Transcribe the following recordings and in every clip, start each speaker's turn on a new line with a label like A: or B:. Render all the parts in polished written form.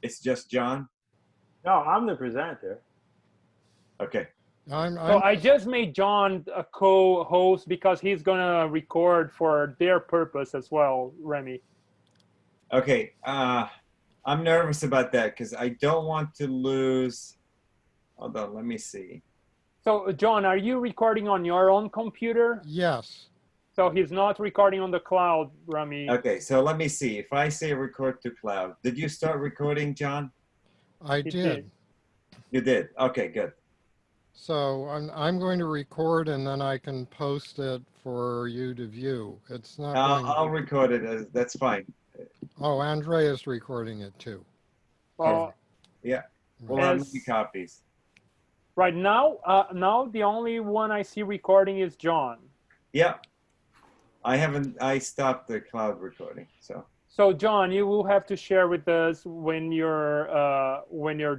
A: It's just John?
B: No, I'm the presenter.
A: Okay.
C: So I just made John a co-host because he's gonna record for their purpose as well, Remy.
A: Okay. I'm nervous about that because I don't want to lose. Hold on, let me see.
C: So, John, are you recording on your own computer?
D: Yes.
C: So he's not recording on the cloud, Remy.
A: Okay, so let me see. If I say record to cloud, did you start recording, John?
D: I did.
A: You did. Okay, good.
D: So I'm going to record and then I can post it for you to view. It's not going.
A: I'll record it. That's fine.
D: Oh, Andrea's recording it too.
C: Well,
A: yeah. We'll have many copies.
C: Right now, now the only one I see recording is John.
A: Yeah. I stopped the cloud recording, so.
C: So John, you will have to share with us when you're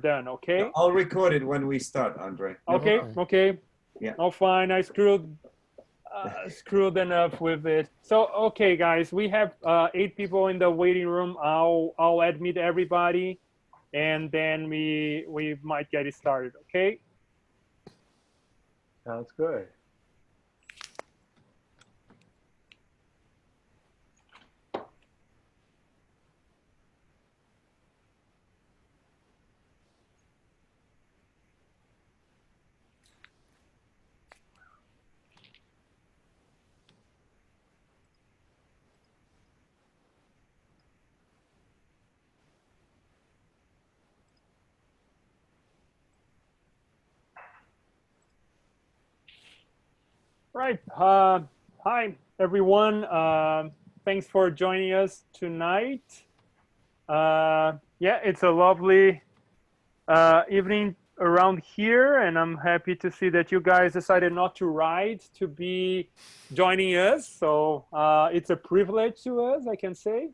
C: done, okay?
A: I'll record it when we start, Andre.
C: Okay, okay.
A: Yeah.
C: Oh, fine. I screwed enough with it. So okay, guys, we have 8 people in the waiting room. I'll admit everybody, and then we might get it started. Okay.
B: Sounds good.
C: Right. Hi, everyone. Thanks for joining us tonight. Yeah, it's a lovely evening around here, and I'm happy to see that you guys decided not to ride to be joining us. So it's a privilege to us, I can say.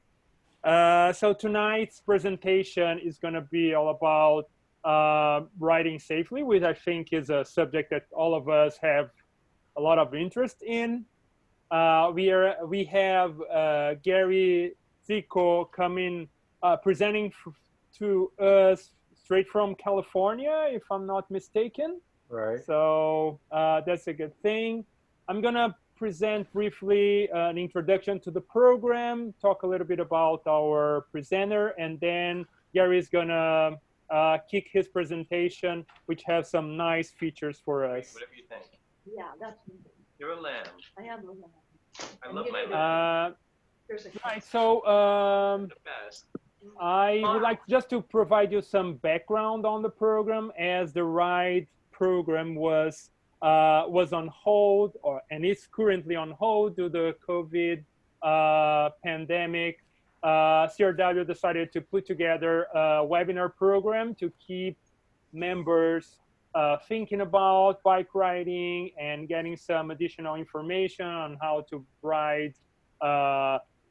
C: So tonight's presentation is going to be all about riding safely, which I think is a subject that all of us have a lot of interest in. We have Gary Cziko coming, presenting to us straight from California, if I'm not mistaken.
B: Right.
C: So that's a good thing. I'm gonna present briefly an introduction to the program, talk a little bit about our presenter, and then Gary is gonna kick his presentation, which has some nice features for us.
E: Whatever you think.
F: Yeah, that's me.
E: You're a lamb.
F: I am a lamb.
E: I love my lamb.
C: Right, so
E: The best.
C: I would like just to provide you some background on the program, as the RIDE program was on hold, and is currently on hold due to the COVID pandemic. CRW decided to put together a webinar program to keep members thinking about bike riding and getting some additional information on how to ride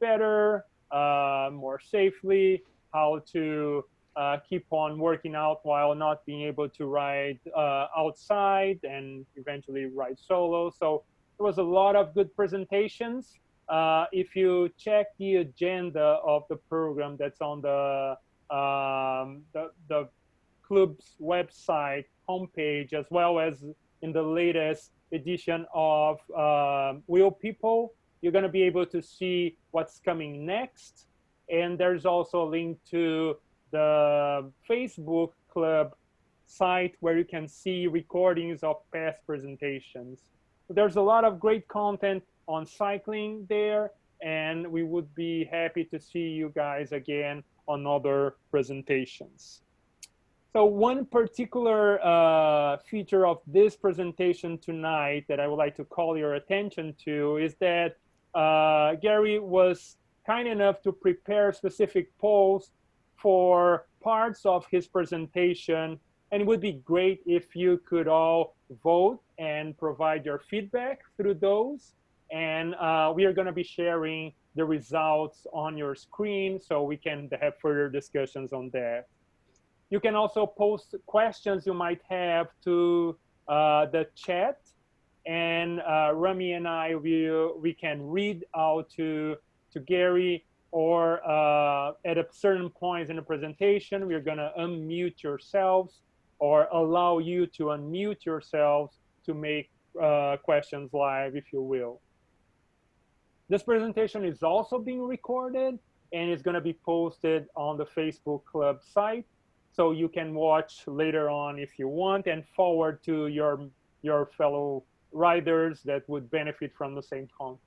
C: better, more safely, how to keep on working out while not being able to ride outside and eventually ride solo. So there was a lot of good presentations. If you check the agenda of the program that's on the club's website homepage, as well as in the latest edition of Wheel People, you're going to be able to see what's coming next. And there's also a link to the Facebook club site where you can see recordings of past presentations. So there's a lot of great content on cycling there, and we would be happy to see you guys again on other presentations. So one particular feature of this presentation tonight that I would like to call your attention to is that Gary was kind enough to prepare specific polls for parts of his presentation, and it would be great if you could all vote and provide your feedback through those. And we are going to be sharing the results on your screen so we can have further discussions on that. You can also post questions you might have to the chat, and Remy and I we can read out to Gary, or at a certain point in the presentation, we're going to unmute yourselves or allow you to unmute yourselves to make questions live, if you will. This presentation is also being recorded and it's going to be posted on the Facebook Club site. So you can watch later on if you want and forward to your fellow riders that would benefit from the same content.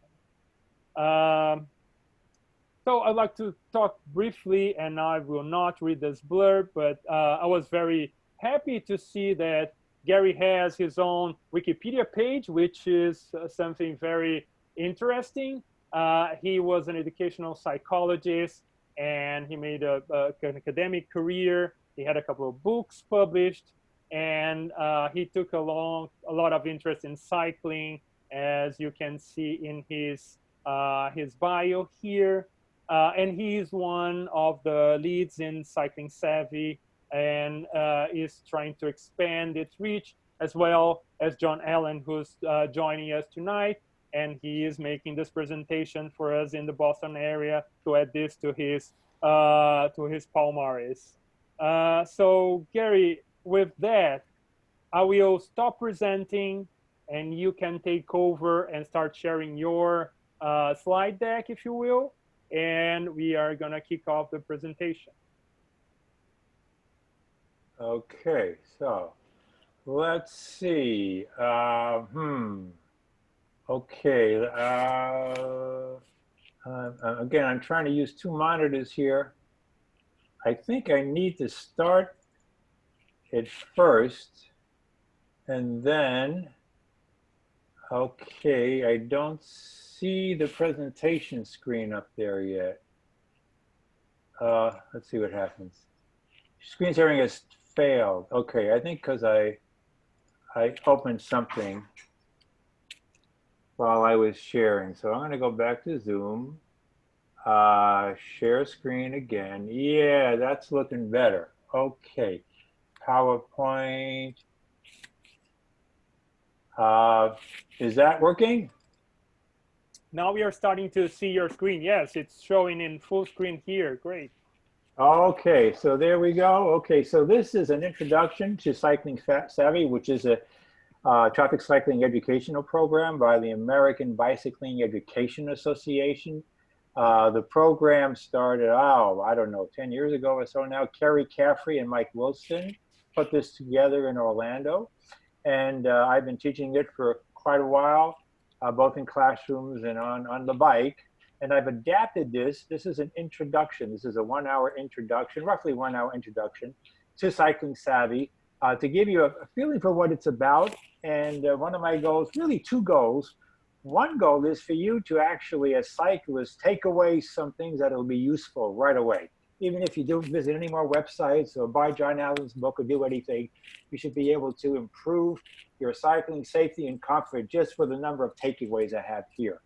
C: So I'd like to talk briefly, and I will not read this blurb, but I was very happy to see that Gary has his own Wikipedia page, which is something very interesting. He was an educational psychologist, and he made an academic career. He had a couple of books published, and he took a lot of interest in cycling, as you can see in his bio here. And he's one of the leads in CyclingSavvy and is trying to expand its reach, as well as John Allen, who's joining us tonight. And he is making this presentation for us in the Boston area to add this to his palmares. So Gary, with that, I will stop presenting and you can take over and start sharing your slide deck, if you will. And we are gonna kick off the presentation.
B: Okay, so let's see. Okay. Again, I'm trying to use two monitors here. I think I need to start it first, and then, okay, I don't see the presentation screen up there yet. Let's see what happens. Screen sharing has failed. Okay, I think because I opened something while I was sharing. So I'm going to go back to Zoom, share screen again. Yeah, that's looking better. Okay, PowerPoint. Is that working?
C: Now we are starting to see your screen. Yes, it's showing in full screen here. Great.
B: Okay, so there we go. Okay, so this is an introduction to CyclingSavvy, which is a traffic cycling educational program by the American Bicycling Education Association. The program started, I don't know, 10 years ago or so now. Kerry Caffrey and Mike Wilson put this together in Orlando. And I've been teaching it for quite a while, both in classrooms and on the bike. And I've adapted this. This is an introduction. This is a 1 hour introduction, roughly 1 hour introduction to CyclingSavvy to give you a feeling for what it's about. And one of my goals, really two goals. One goal is for you to actually, as cyclists, take away some things that will be useful right away. Even if you don't visit any more websites or buy John Allen's book or do anything, you should be able to improve your cycling safety and comfort just for the number of takeaways I have here.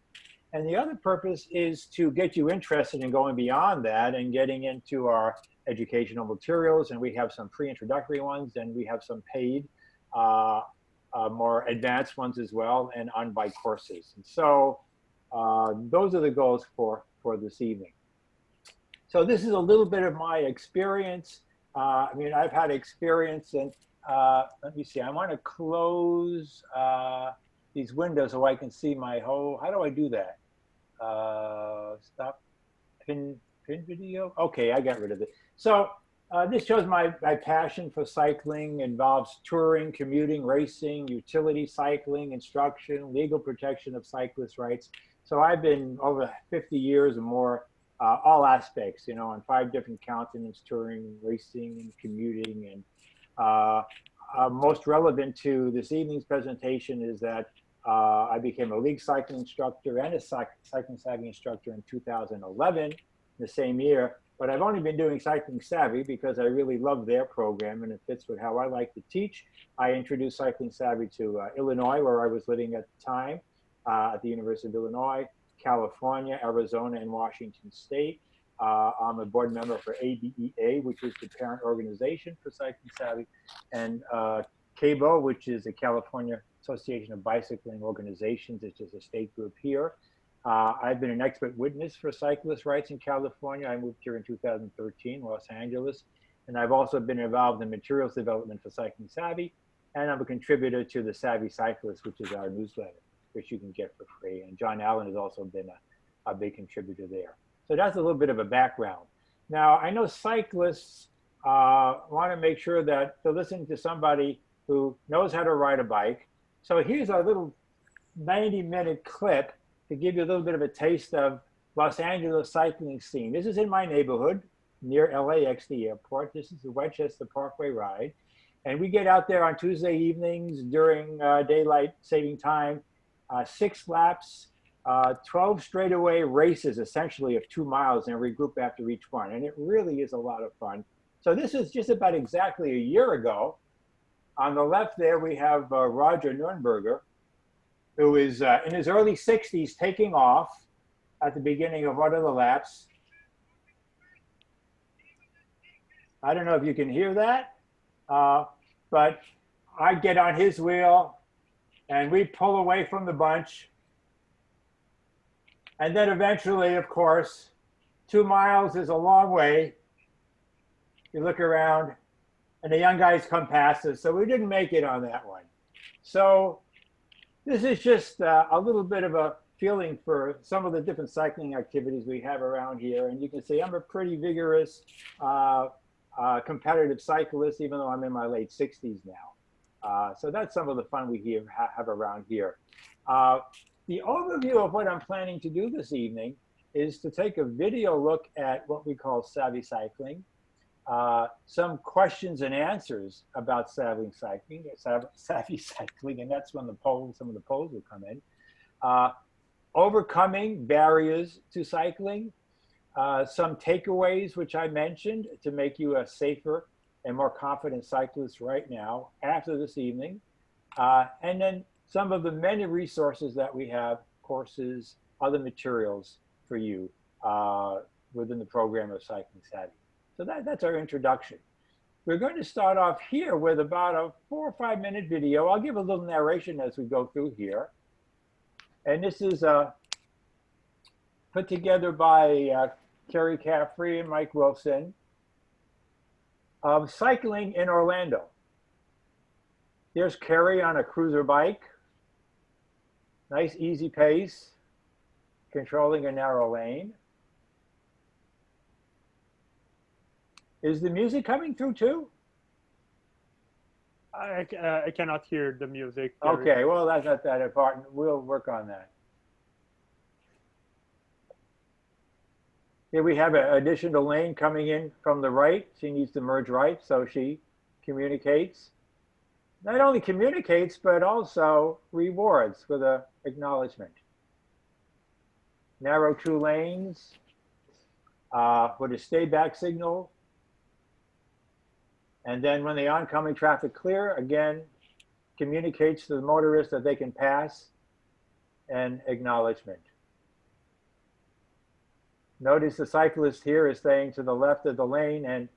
B: And the other purpose is to get you interested in going beyond that and getting into our educational materials. And we have some pre-introductory ones, and we have some paid, more advanced ones as well, and on-bike courses. And so those are the goals for this evening. So this is a little bit of my experience. I mean, I've had experience in, let me see, I want to close these windows so I can see my whole, how do I do that? Stop pin video. Okay, I got rid of it. So this shows my passion for cycling. Involves touring, commuting, racing, utility cycling, instruction, legal protection of cyclist rights. So I've been over 50 years or more, all aspects, you know, on 5 different continents, touring, racing, and commuting. And most relevant to this evening's presentation is that I became a league cycling instructor and a CyclingSavvy instructor in 2011, the same year. But I've only been doing CyclingSavvy because I really love their program and it fits with how I like to teach. I introduced CyclingSavvy to Illinois, where I was living at the time, at the University of Illinois, California, Arizona, and Washington State. I'm a board member for ABEA, which is the parent organization for CyclingSavvy, and CABO, which is the California Association of Bicycling Organizations, which is a state group here. I've been an expert witness for cyclist rights in California. I moved here in 2013, Los Angeles. And I've also been involved in materials development for CyclingSavvy. And I'm a contributor to the Savvy Cyclist, which is our newsletter, which you can get for free. And John Allen has also been a big contributor there. So that's a little bit of a background. Now, I know cyclists want to make sure that they're listening to somebody who knows how to ride a bike. So here's a little 90-minute clip to give you a little bit of a taste of Los Angeles cycling scene. This is in my neighborhood near LAX, the airport. This is the Westchester Parkway ride. And we get out there on Tuesday evenings during daylight saving time, 6 laps, 12 straightaway races, essentially of 2 miles, and regroup after each one. And it really is a lot of fun. So this is just about exactly a year ago. On the left there, we have Roger Nürnberger, who is in his early 60s, taking off at the beginning of one of the laps. I don't know if you can hear that, but I get on his wheel and we pull away from the bunch. And then eventually, of course, 2 miles is a long way. You look around and the young guys come past us. So we didn't make it on that one. So this is just a little bit of a feeling for some of the different cycling activities we have around here. And you can see I'm a pretty vigorous, competitive cyclist, even though I'm in my late 60s now. So that's some of the fun we have around here. The overview of what I'm planning to do this evening is to take a video look at what we call savvy cycling, some questions and answers about savvy cycling, and that's when some of the polls will come in. Overcoming barriers to cycling, some takeaways, which I mentioned, to make you a safer and more confident cyclist right now after this evening. And then some of the many resources that we have, courses, other materials for you within the program of CyclingSavvy. So that's our introduction. We're going to start off here with about a 4 or 5 minute video. I'll give a little narration as we go through here. And this is put together by Kerry Caffrey and Mike Wilson of cycling in Orlando. There's Kerry on a cruiser bike. Nice easy pace, controlling a narrow lane. Is the music coming through too?
C: I cannot hear the music.
B: Okay, well, that's not that important. We'll work on that. Here we have an additional lane coming in from the right. She needs to merge right, so she communicates. Not only communicates, but also rewards with an acknowledgement. Narrow 2 lanes with a stay back signal. And then when the oncoming traffic clear, again, communicates to the motorist that they can pass, and acknowledgement. Notice the cyclist here is staying to the left of the lane, and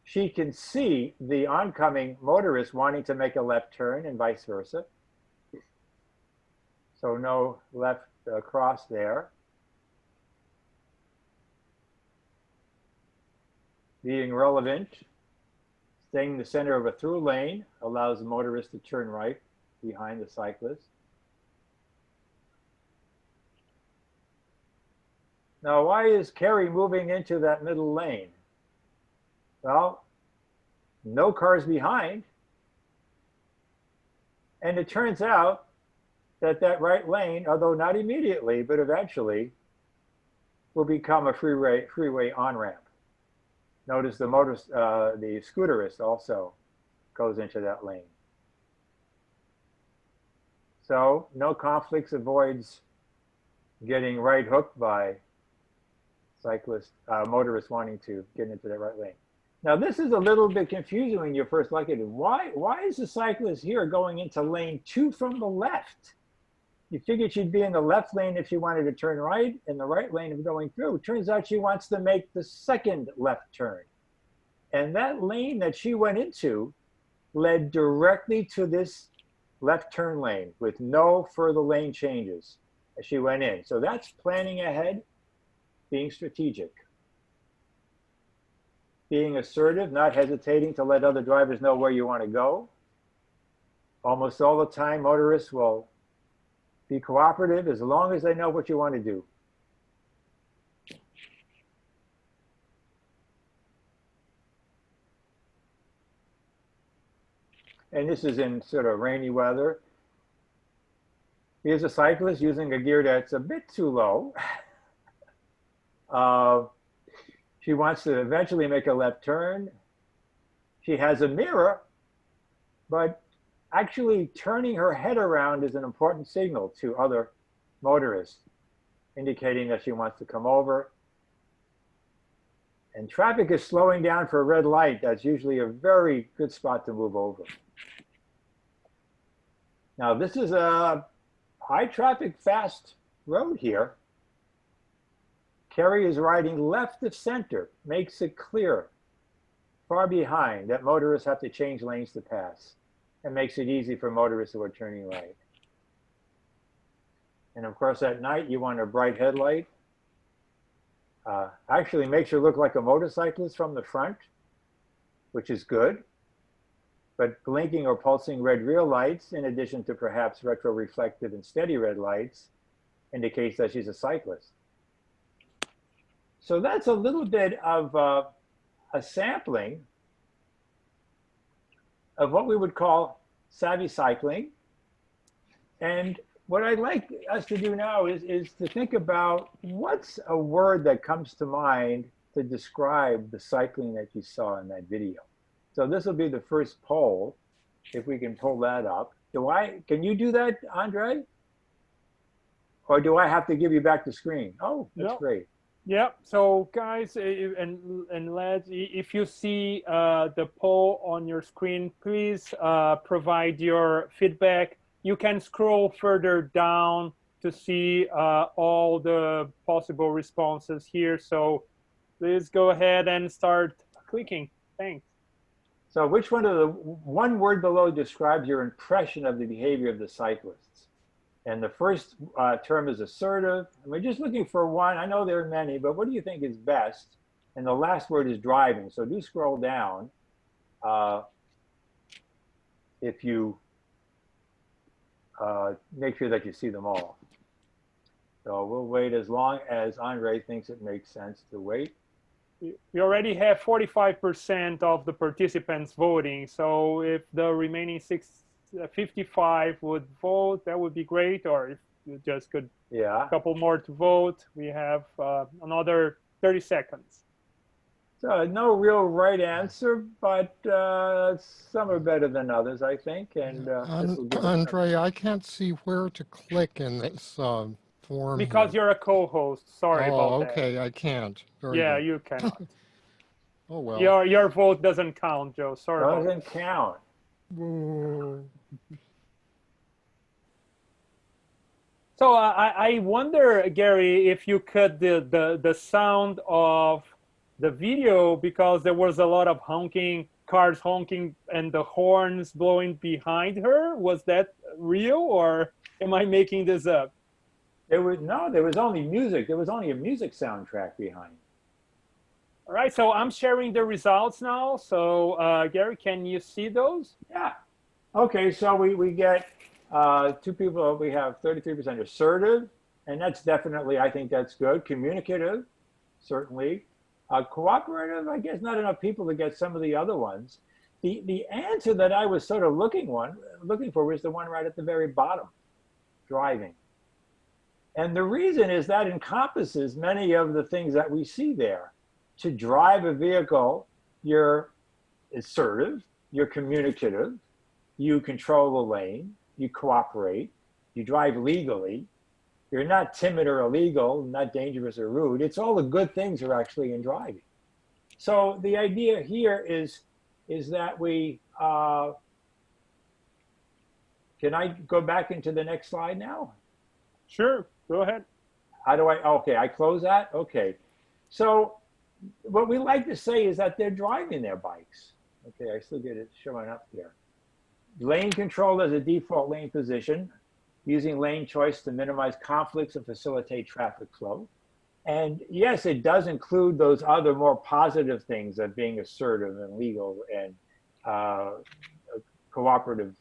B: she can see the oncoming motorist wanting to make a left turn and vice versa. So no left cross there. Being relevant. Staying in the center of a through lane allows the motorist to turn right behind the cyclist. Now, why is Kerry moving into that middle lane? Well, no cars behind. And it turns out that that right lane, although not immediately, but eventually, will become a freeway on-ramp. Notice the scooterist also goes into that lane. So no conflicts, avoids getting right hooked by motorists wanting to get into that right lane. Now this is a little bit confusing when you first look at it. Why is the cyclist here going into lane 2 from the left? You figured she'd be in the left lane if she wanted to turn right, and the right lane of going through. Turns out she wants to make the second left turn. And that lane that she went into led directly to this left turn lane with no further lane changes. as she went in. So that's planning ahead, being strategic. Being assertive, not hesitating to let other drivers know where you want to go. Almost all the time, motorists will be cooperative as long as they know what you want to do. And this is in sort of rainy weather. Here's a cyclist using a gear that's a bit too low. She wants to eventually make a left turn. She has a mirror, but actually turning her head around is an important signal to other motorists, indicating that she wants to come over. And traffic is slowing down for a red light. That's usually a very good spot to move over. Now, this is a high traffic, fast road here. Carrie is riding left of center, makes it clear, far behind, that motorists have to change lanes to pass, and makes it easy for motorists who are turning right. And of course, at night, you want a bright headlight. Actually makes her look like a motorcyclist from the front, which is good. But blinking or pulsing red rear lights, in addition to perhaps retroreflective and steady red lights, indicates that she's a cyclist. So that's a little bit of a sampling of what we would call savvy cycling. And what I'd like us to do now is to think about what's a word that comes to mind to describe the cycling that you saw in that video. So this will be the first poll, if we can pull that up. Can you do that, Andre? Or do I have to give you back the screen? Oh, that's great.
C: Yeah, so guys and lads, if you see the poll on your screen, please provide your feedback. You can scroll further down to see all the possible responses here. So please go ahead and start clicking. Thanks.
B: So which one word below describes your impression of the behavior of the cyclists? And the first term is assertive. And we're just looking for one. I know there are many, but what do you think is best? And the last word is driving. So do scroll down if you make sure that you see them all. So we'll wait as long as Andre thinks it makes sense to wait.
C: We already have 45% of the participants voting. So if the remaining 55 would vote, that would be great. Or if you just could, a couple more to vote, we have another 30 seconds.
B: So no real right answer, but some are better than others, I think. And
D: Andre, I can't see where to click in this form.
C: Because you're a co-host. Sorry about that.
D: Okay, I can't. Very good.
C: You cannot.
D: Oh well.
C: Your vote doesn't count, Joe. Sorry.
B: Doesn't count.
C: So I wonder, Gary, if you cut the sound of the video, because there was a lot of honking, cars honking, and the horns blowing behind her. Was that real, or am I making this up?
B: There was only music. There was only a music soundtrack behind.
C: All right, so I'm sharing the results now. So Gary, can you see those?
B: Yeah. Okay, so we get two people. We have 33% assertive, and that's definitely, I think that's good. Communicative, certainly. Cooperative, I guess not enough people to get some of the other ones. The answer that I was sort of looking for was the one right at the very bottom, driving. And the reason is that encompasses many of the things that we see there. To drive a vehicle, you're assertive, you're communicative, you control the lane, you cooperate, you drive legally, you're not timid or illegal, not dangerous or rude. It's all the good things are actually in driving. So the idea here is that we, can I go back into the next slide now?
C: Sure, go ahead.
B: How do okay, I close that? Okay. So what we like to say is that they're driving their bikes. Okay, I still get it showing up here. Lane control as a default lane position. using lane choice to minimize conflicts and facilitate traffic flow. And yes, it does include those other more positive things of being assertive and legal and cooperative,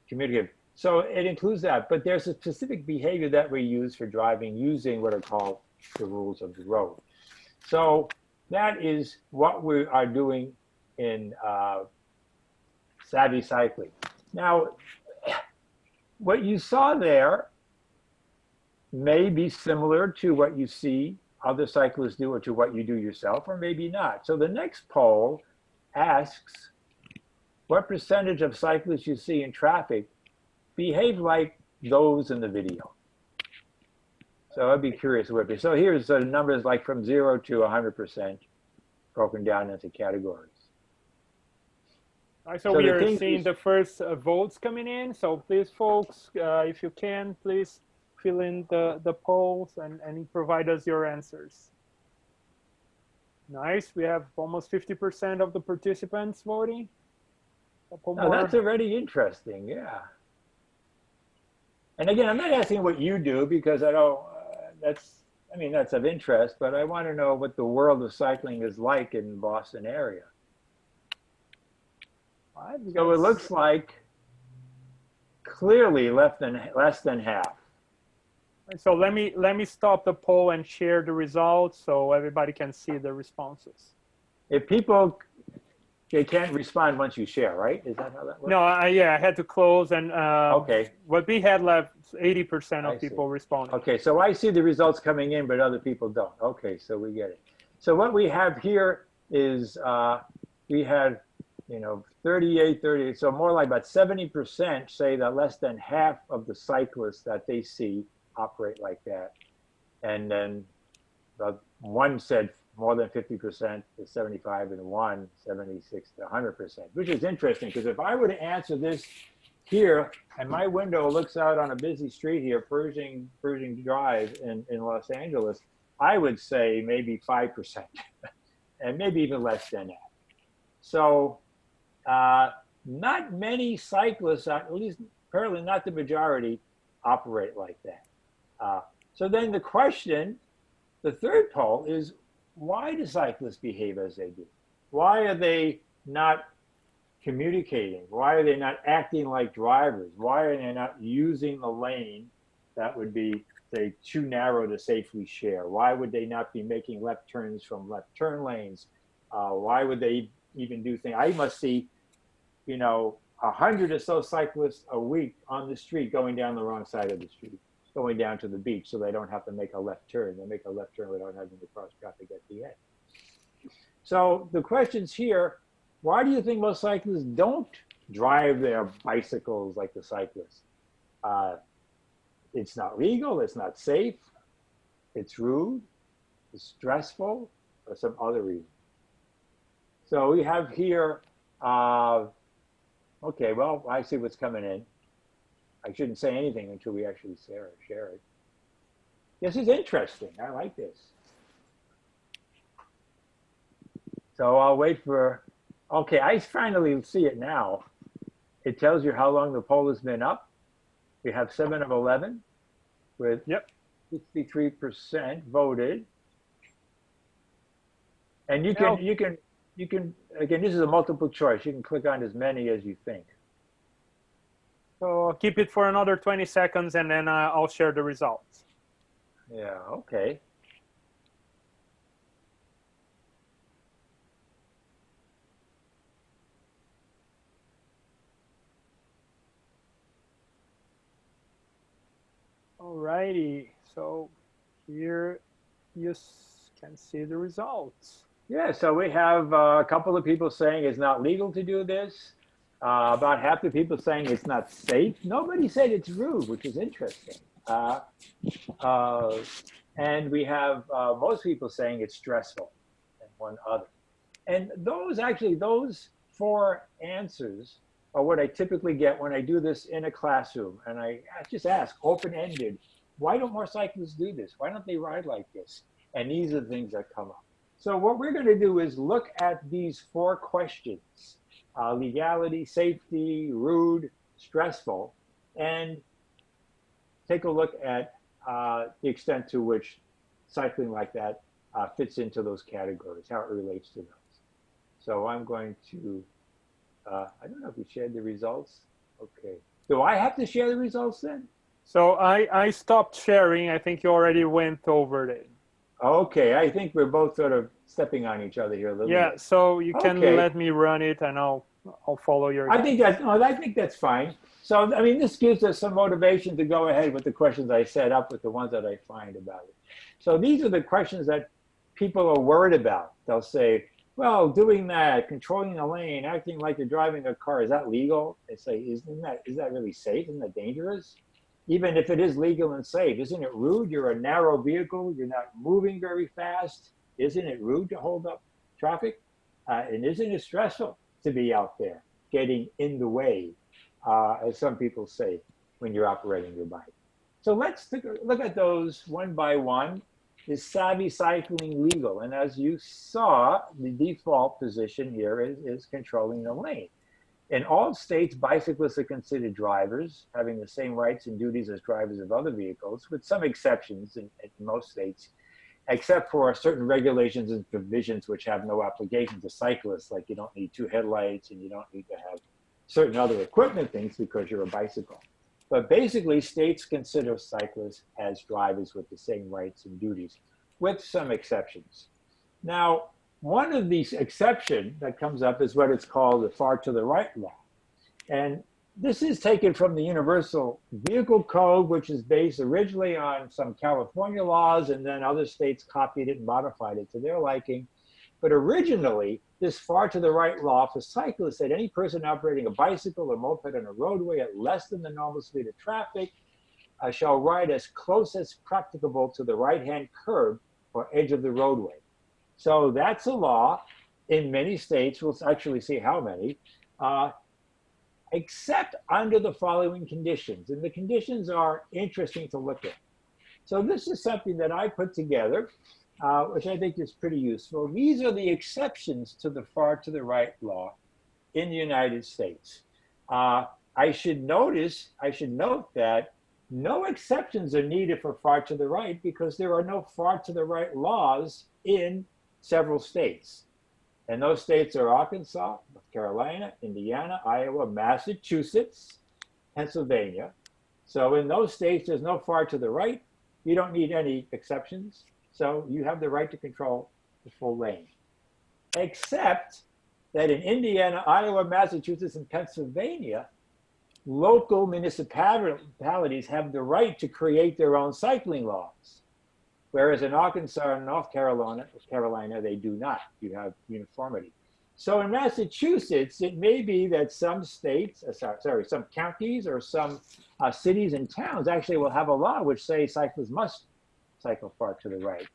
B: communicative. So it includes that, but there's a specific behavior that we use for driving using what are called the rules of the road. So that is what we are doing in Savvy Cycling. Now, what you saw there may be similar to what you see other cyclists do or to what you do yourself, or maybe not. So the next poll asks, what percentage of cyclists you see in traffic behave like those in the video? So I'd be curious what it is. So here's the numbers like from 0 to 100% broken down into categories.
C: All right, so we are seeing the first votes coming in. So please, folks, if you can, please fill in the polls and provide us your answers. Nice. We have almost 50% of the participants voting.
B: Oh, that's already interesting. Yeah. And again, I'm not asking what you do because I don't, I mean, that's of interest, but I want to know what the world of cycling is like in the Boston area. So it looks like clearly less than half.
C: So let me stop the poll and share the results so everybody can see the responses.
B: If people, they can't respond once you share, right? Is that how that works?
C: No, yeah, I had to close, and
B: okay.
C: What we had left, 80% of people responded.
B: Okay, so I see the results coming in, but other people don't. Okay, so we get it. So what we have here is we had, 38, so more like about 70% say that less than half of the cyclists that they see operate like that. And then one said more than 50% to 75, and one 76 to 100%, which is interesting because if I were to answer this here and my window looks out on a busy street here, Pershing Drive in Los Angeles, I would say maybe 5% and maybe even less than that. So not many cyclists, at least apparently not the majority, operate like that. So then the question, the third poll is, why do cyclists behave as they do? Why are they not communicating? Why are they not acting like drivers? Why are they not using the lane that would be, say, too narrow to safely share? Why would they not be making left turns from left turn lanes? Why would they even do things? I must see, 100 or so cyclists a week on the street going down the wrong side of the street, going down to the beach so they don't have to make a left turn. They make a left turn without having to cross traffic at the end. So the questions here, why do you think most cyclists don't drive their bicycles like the cyclists? It's not legal, it's not safe, it's rude, it's stressful, or some other reason. So we have here, okay, well, I see what's coming in. I shouldn't say anything until we actually share it. This is interesting. I like this. So I'll wait for, okay, I finally see it now. It tells you how long the poll has been up. We have 7 of 11 with 63% voted. And you can, again, this is a multiple choice. You can click on as many as you think.
C: So I'll keep it for another 20 seconds and then I'll share the results.
B: Yeah, okay.
C: Alrighty, so here you can see the results.
B: Yeah, so we have a couple of people saying it's not legal to do this. About half the people saying it's not safe. Nobody said it's rude, which is interesting. And we have most people saying it's stressful, and one other. And those 4 answers are what I typically get when I do this in a classroom. And I just ask, open-ended, why don't more cyclists do this? Why don't they ride like this? And these are the things that come up. So what we're going to do is look at these 4 questions. Legality, safety, rude, stressful, and take a look at the extent to which cycling like that fits into those categories, how it relates to those. So I'm going to, I don't know if we shared the results. Okay. Do I have to share the results then?
C: So I stopped sharing. I think you already went over it.
B: Okay, I think we're both sort of stepping on each other here a little
C: Yeah,
B: bit.
C: so you can
B: Okay.
C: let me run it and I'll follow your
B: I think that's fine. So, I mean, this gives us some motivation to go ahead with the questions I set up with the ones that I find about it. So these are the questions that people are worried about. They'll say, well, doing that, controlling the lane, acting like you're driving a car, is that legal? They say, is that really safe? Isn't that dangerous? Even if it is legal and safe, isn't it rude? You're a narrow vehicle. You're not moving very fast. Isn't it rude to hold up traffic? And isn't it stressful to be out there getting in the way, as some people say, when you're operating your bike? So let's take a look at those one by one. Is savvy cycling legal? And as you saw, the default position here is controlling the lane. In all states, bicyclists are considered drivers, having the same rights and duties as drivers of other vehicles, with some exceptions in most states, except for certain regulations and provisions which have no application to cyclists, like you don't need 2 headlights and you don't need to have certain other equipment things because you're a bicycle. But basically, states consider cyclists as drivers with the same rights and duties, with some exceptions. Now, one of these exceptions that comes up is what it's called the far to the right law. And this is taken from the Universal Vehicle Code, which is based originally on some California laws, and then other states copied it and modified it to their liking. But originally, this far to the right law for cyclists said any person operating a bicycle or moped on a roadway at less than the normal speed of traffic shall ride as close as practicable to the right-hand curb or edge of the roadway. So that's a law in many states. We'll actually see how many, except under the following conditions. And the conditions are interesting to look at. So this is something that I put together, which I think is pretty useful. These are the exceptions to the far to the right law in the United States. I should note that no exceptions are needed for far to the right because there are no far to the right laws in several states. And those states are Arkansas, North Carolina, Indiana, Iowa, Massachusetts, Pennsylvania. So in those states, there's no far to the right. You don't need any exceptions. So you have the right to control the full lane. Except that in Indiana, Iowa, Massachusetts, and Pennsylvania, local municipalities have the right to create their own cycling laws. Whereas in Arkansas and North Carolina, they do not. You have uniformity. So in Massachusetts, it may be that some states, some counties or some cities and towns actually will have a law which say cyclists must cycle far to the right.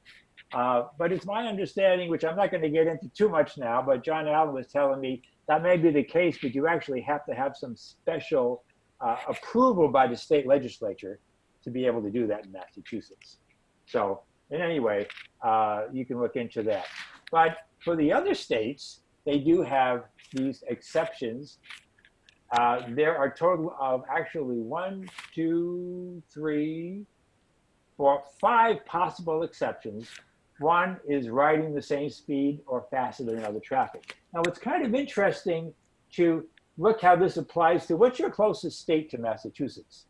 B: But it's my understanding, which I'm not going to get into too much now, but John Allen was telling me that may be the case, but you actually have to have some special approval by the state legislature to be able to do that in Massachusetts. So in any way, you can look into that. But for the other states, they do have these exceptions. There are a total of actually 5 possible exceptions. One is riding the same speed or faster than other traffic. Now, it's kind of interesting to look how this applies to, what's your closest state to Massachusetts?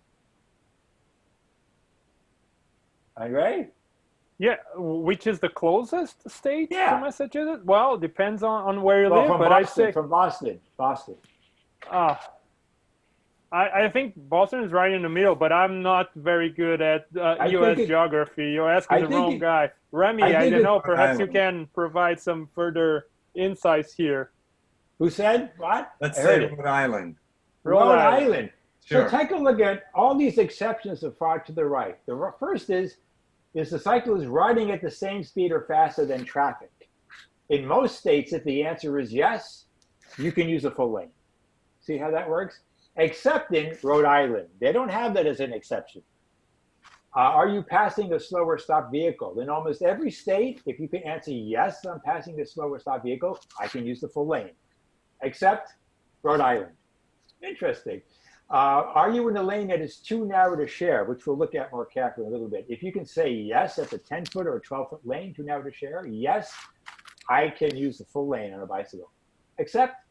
B: Andre?
C: Yeah, which is the closest state
B: Yeah.
C: to Massachusetts? Well, depends on where you
B: Well,
C: live,
B: from
C: but
B: Boston,
C: I say
B: from Boston.
C: I think Boston is right in the middle, but I'm not very good at U.S. geography. You're asking the wrong guy. Remy, I don't know. Perhaps you can provide some further insights here.
B: Who said what?
A: Let's say Rhode Island.
B: Rhode Island.
A: Sure.
B: So take a look at all these exceptions of far to the right. The first is the cyclist riding at the same speed or faster than traffic? In most states, if the answer is yes, you can use a full lane. See how that works? Except in Rhode Island. They don't have that as an exception. Are you passing a slow or stop vehicle? In almost every state, if you can answer yes, I'm passing a slow or stop vehicle, I can use the full lane. Except Rhode Island. Interesting. Are you in a lane that is too narrow to share, which we'll look at more carefully in a little bit. If you can say yes, that's a 10-foot or a 12-foot lane, too narrow to share. Yes, I can use the full lane on a bicycle, except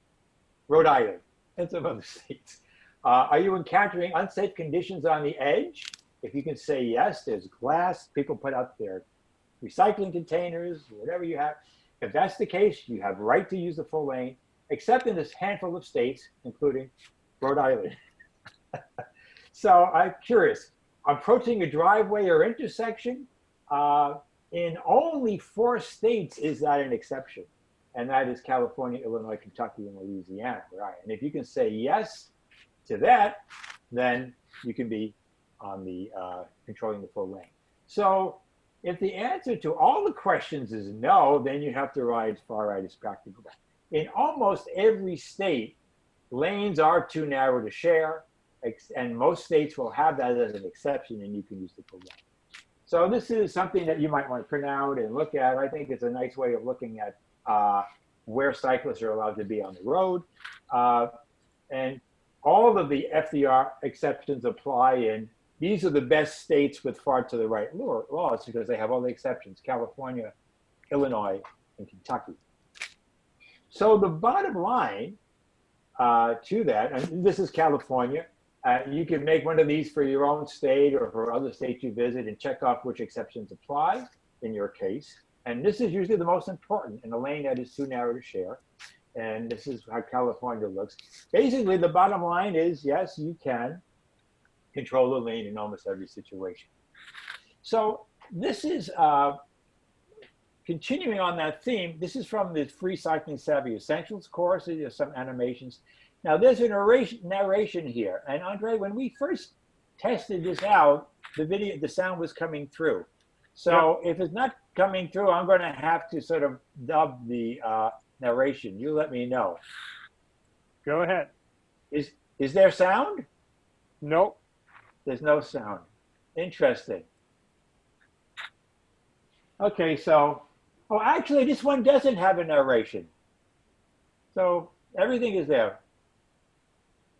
B: Rhode Island and some other states. Are you encountering unsafe conditions on the edge? If you can say yes, there's glass, people put out their recycling containers, whatever you have. If that's the case, you have right to use the full lane, except in this handful of states, including Rhode Island. So I'm curious, approaching a driveway or intersection, in only 4 states is that an exception. And that is California, Illinois, Kentucky, and Louisiana. Right. And if you can say yes to that, then you can be on the controlling the full lane. So if the answer to all the questions is no, then you have to ride as far right as practical. In almost every state, lanes are too narrow to share, and most states will have that as an exception, and you can use the full lane. So this is something that you might want to print out and look at. I think it's a nice way of looking at where cyclists are allowed to be on the road. And all of the FDR exceptions apply in. These are the best states with far to the right laws because they have all the exceptions: California, Illinois, and Kentucky. So the bottom line to that, and this is California, you can make one of these for your own state or for other states you visit and check off which exceptions apply in your case. And this is usually the most important in a lane that is too narrow to share. And this is how California looks. Basically, the bottom line is, yes, you can control the lane in almost every situation. So this is, continuing on that theme, this is from the free Cycling Savvy Essentials course. There's some animations. Now, there's a narration here. And Andre, when we first tested this out, the sound was coming through. So if it's not coming through, I'm going to have to sort of dub the narration. You let me know.
C: Go ahead.
B: Is there sound?
C: Nope.
B: There's no sound. Interesting. Okay, so, oh, actually, this one doesn't have a narration. So everything is there.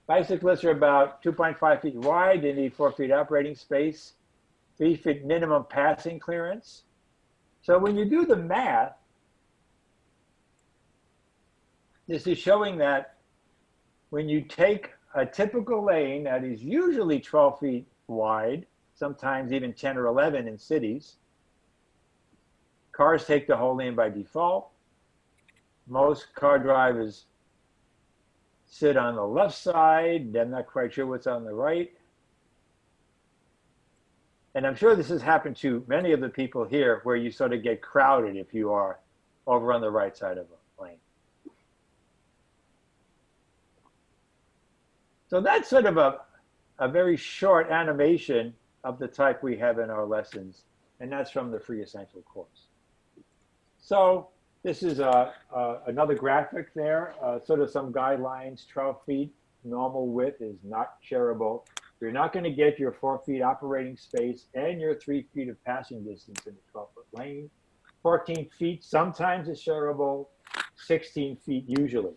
B: Bicyclists are about 2.5 feet wide. They need 4 feet operating space, 3 feet minimum passing clearance. So when you do the math, this is showing that when you take a typical lane that is usually 12 feet wide, sometimes even 10 or 11 in cities, cars take the whole lane by default. Most car drivers sit on the left side. I'm not quite sure what's on the right. And I'm sure this has happened to many of the people here where you sort of get crowded if you are over on the right side of a lane. So that's sort of a very short animation of the type we have in our lessons. And that's from the Free Essential course. So this is another graphic there, sort of some guidelines. 12 feet normal width is not shareable. You're not going to get your 4 feet operating space and your 3 feet of passing distance in a 12-foot lane. 14 feet sometimes is shareable, 16 feet usually.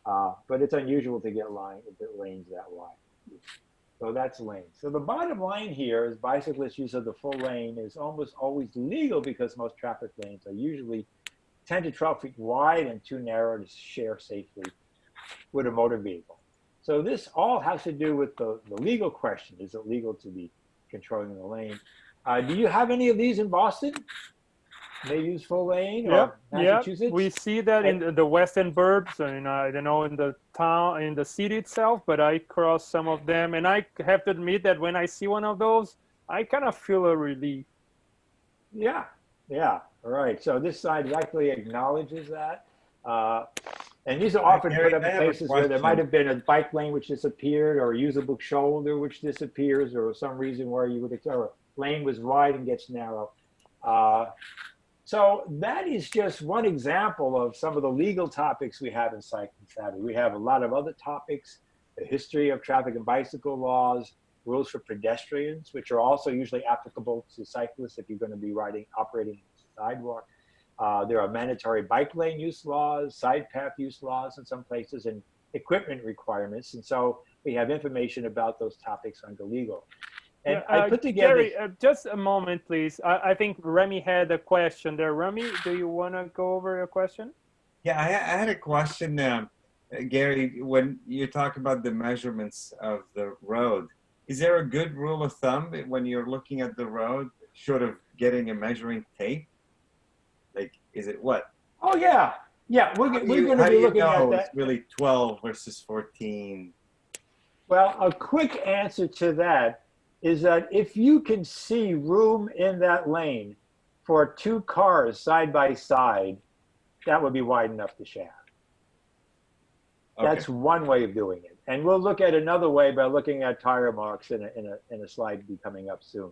B: But it's unusual to get lanes that wide. So that's lanes. So the bottom line here is bicyclist use of the full lane is almost always legal because most traffic lanes are usually 10 to 12 feet wide and too narrow to share safely with a motor vehicle. So this all has to do with the legal question. Is it legal to be controlling the lane? Do you have any of these in Boston? They use full lane or Massachusetts?
C: Yeah, we see that in the western burbs, and I don't know in the town, in the city itself, but I cross some of them, and I have to admit that when I see one of those, I kind of feel a relief.
B: Yeah, all right. So this side actually acknowledges that. And these are often put up in places where there might have been a bike lane which disappeared or a usable shoulder which disappears or some reason where you would or a lane was wide and gets narrow. So that is just one example of some of the legal topics we have in CyclingSavvy. We have a lot of other topics, the history of traffic and bicycle laws, rules for pedestrians, which are also usually applicable to cyclists if you're going to be operating on the sidewalk. There are mandatory bike lane use laws, side path use laws in some places, and equipment requirements. And so we have information about those topics under legal. And
C: Yeah,
B: I put together—
C: Gary, just a moment, please. I think Remy had a question there. Remy, do you want to go over your question?
A: Yeah, I had a question, Gary. When you talk about the measurements of the road, is there a good rule of thumb when you're looking at the road, short of getting a measuring tape? Like, is it what?
B: Oh, yeah. Yeah, we're going to
A: How
B: be
A: do you
B: looking
A: know
B: at that.
A: it's really 12 versus 14?
B: Well, a quick answer to that is that if you can see room in that lane for 2 cars side by side, that would be wide enough to share.
A: Okay.
B: That's one way of doing it. And we'll look at another way by looking at tire marks in a slide be coming up soon.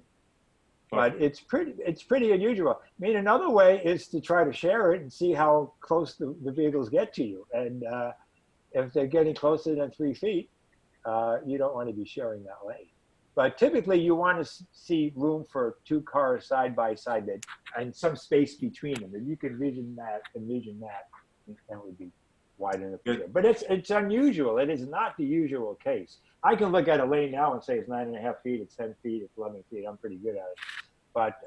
B: But it's pretty unusual. I mean, another way is to try to share it and see how close the vehicles get to you. And if they're getting closer than 3 feet, you don't want to be sharing that lane. But typically, you want to see room for 2 cars side by side and some space between them. If you can envision that, that would be wide enough. But it's unusual. It is not the usual case. I can look at a lane now and say it's 9.5 feet, it's 10 feet, it's 11 feet. I'm pretty good at it. But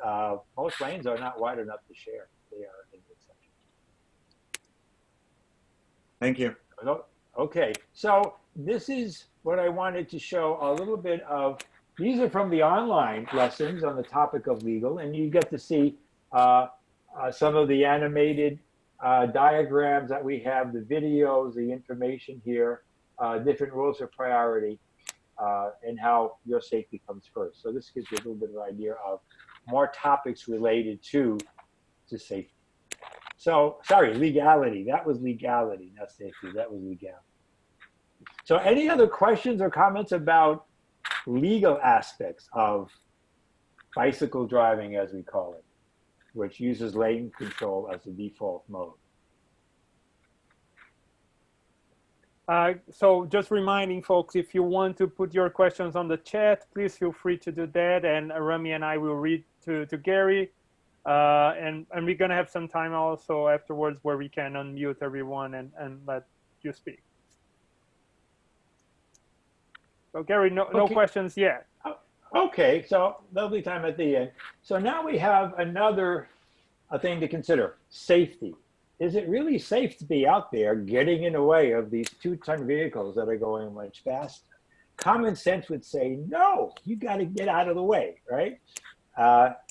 B: most lanes are not wide enough to share. They are an exception.
A: Thank you.
B: Okay, so this is what I wanted to show a little bit of. These are from the online lessons on the topic of legal, and you get to see some of the animated diagrams that we have, the videos, the information here, different rules of priority, and how your safety comes first. So this gives you a little bit of an idea of more topics related to safety. So, sorry, legality. That was legality, not safety. That was legality. So any other questions or comments about legal aspects of bicycle driving, as we call it, which uses lane control as the default mode?
C: So just reminding folks, if you want to put your questions on the chat, please feel free to do that. And Remy and I will read to Gary. And we're going to have some time also afterwards where we can unmute everyone and let you speak. So Gary, no questions yet.
B: Okay, so there'll be time at the end. So now we have another thing to consider, safety. Is it really safe to be out there getting in the way of these 2-ton vehicles that are going much faster? Common sense would say, no, you got to get out of the way, right?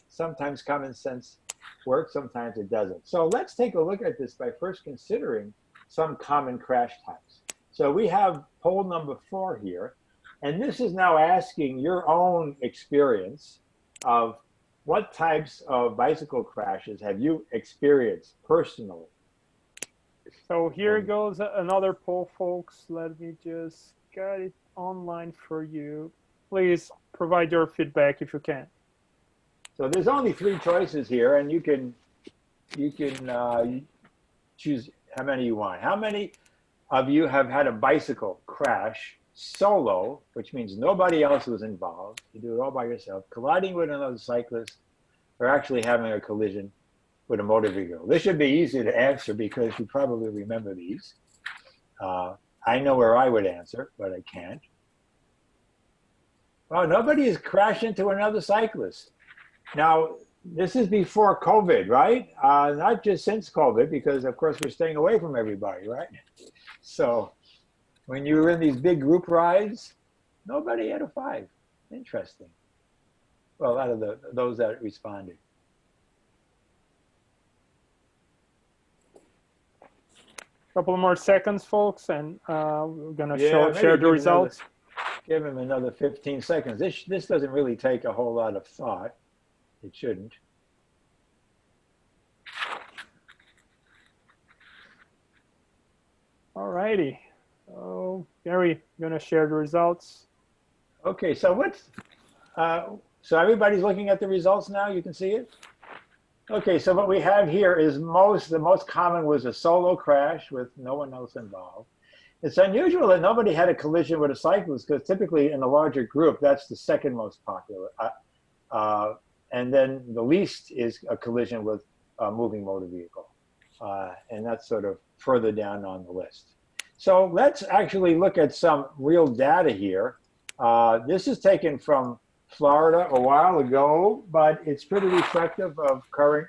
B: Sometimes common sense works, sometimes it doesn't. So let's take a look at this by first considering some common crash types. So we have poll number 4 here, and this is now asking your own experience of what types of bicycle crashes have you experienced personally?
C: So here goes another poll, folks. Let me just get it online for you. Please provide your feedback if you can.
B: So there's only 3 choices here, and you can choose how many you want. How many of you have had a bicycle crash solo, which means nobody else was involved? You do it all by yourself, colliding with another cyclist, or actually having a collision with a motor vehicle? This should be easy to answer because you probably remember these. I know where I would answer, but I can't. Well, nobody has crashed into another cyclist. Now, this is before COVID, right? Not just since COVID, because of course we're staying away from everybody, right? So when you were in these big group rides, nobody had a 5. Interesting. Well, out of those that responded.
C: Couple more seconds, folks, and we're gonna share the results.
B: Give him another 15 seconds. This doesn't really take a whole lot of thought. It shouldn't.
C: All righty. So Gary, I'm gonna share the results.
B: Okay, so so everybody's looking at the results now. You can see it. Okay, so what we have here is the most common was a solo crash with no one else involved. It's unusual that nobody had a collision with a cyclist because typically in a larger group, that's the second most popular. And then the least is a collision with moving motor vehicle. And that's sort of further down on the list. So let's actually look at some real data here. This is taken from Florida a while ago, but it's pretty reflective of current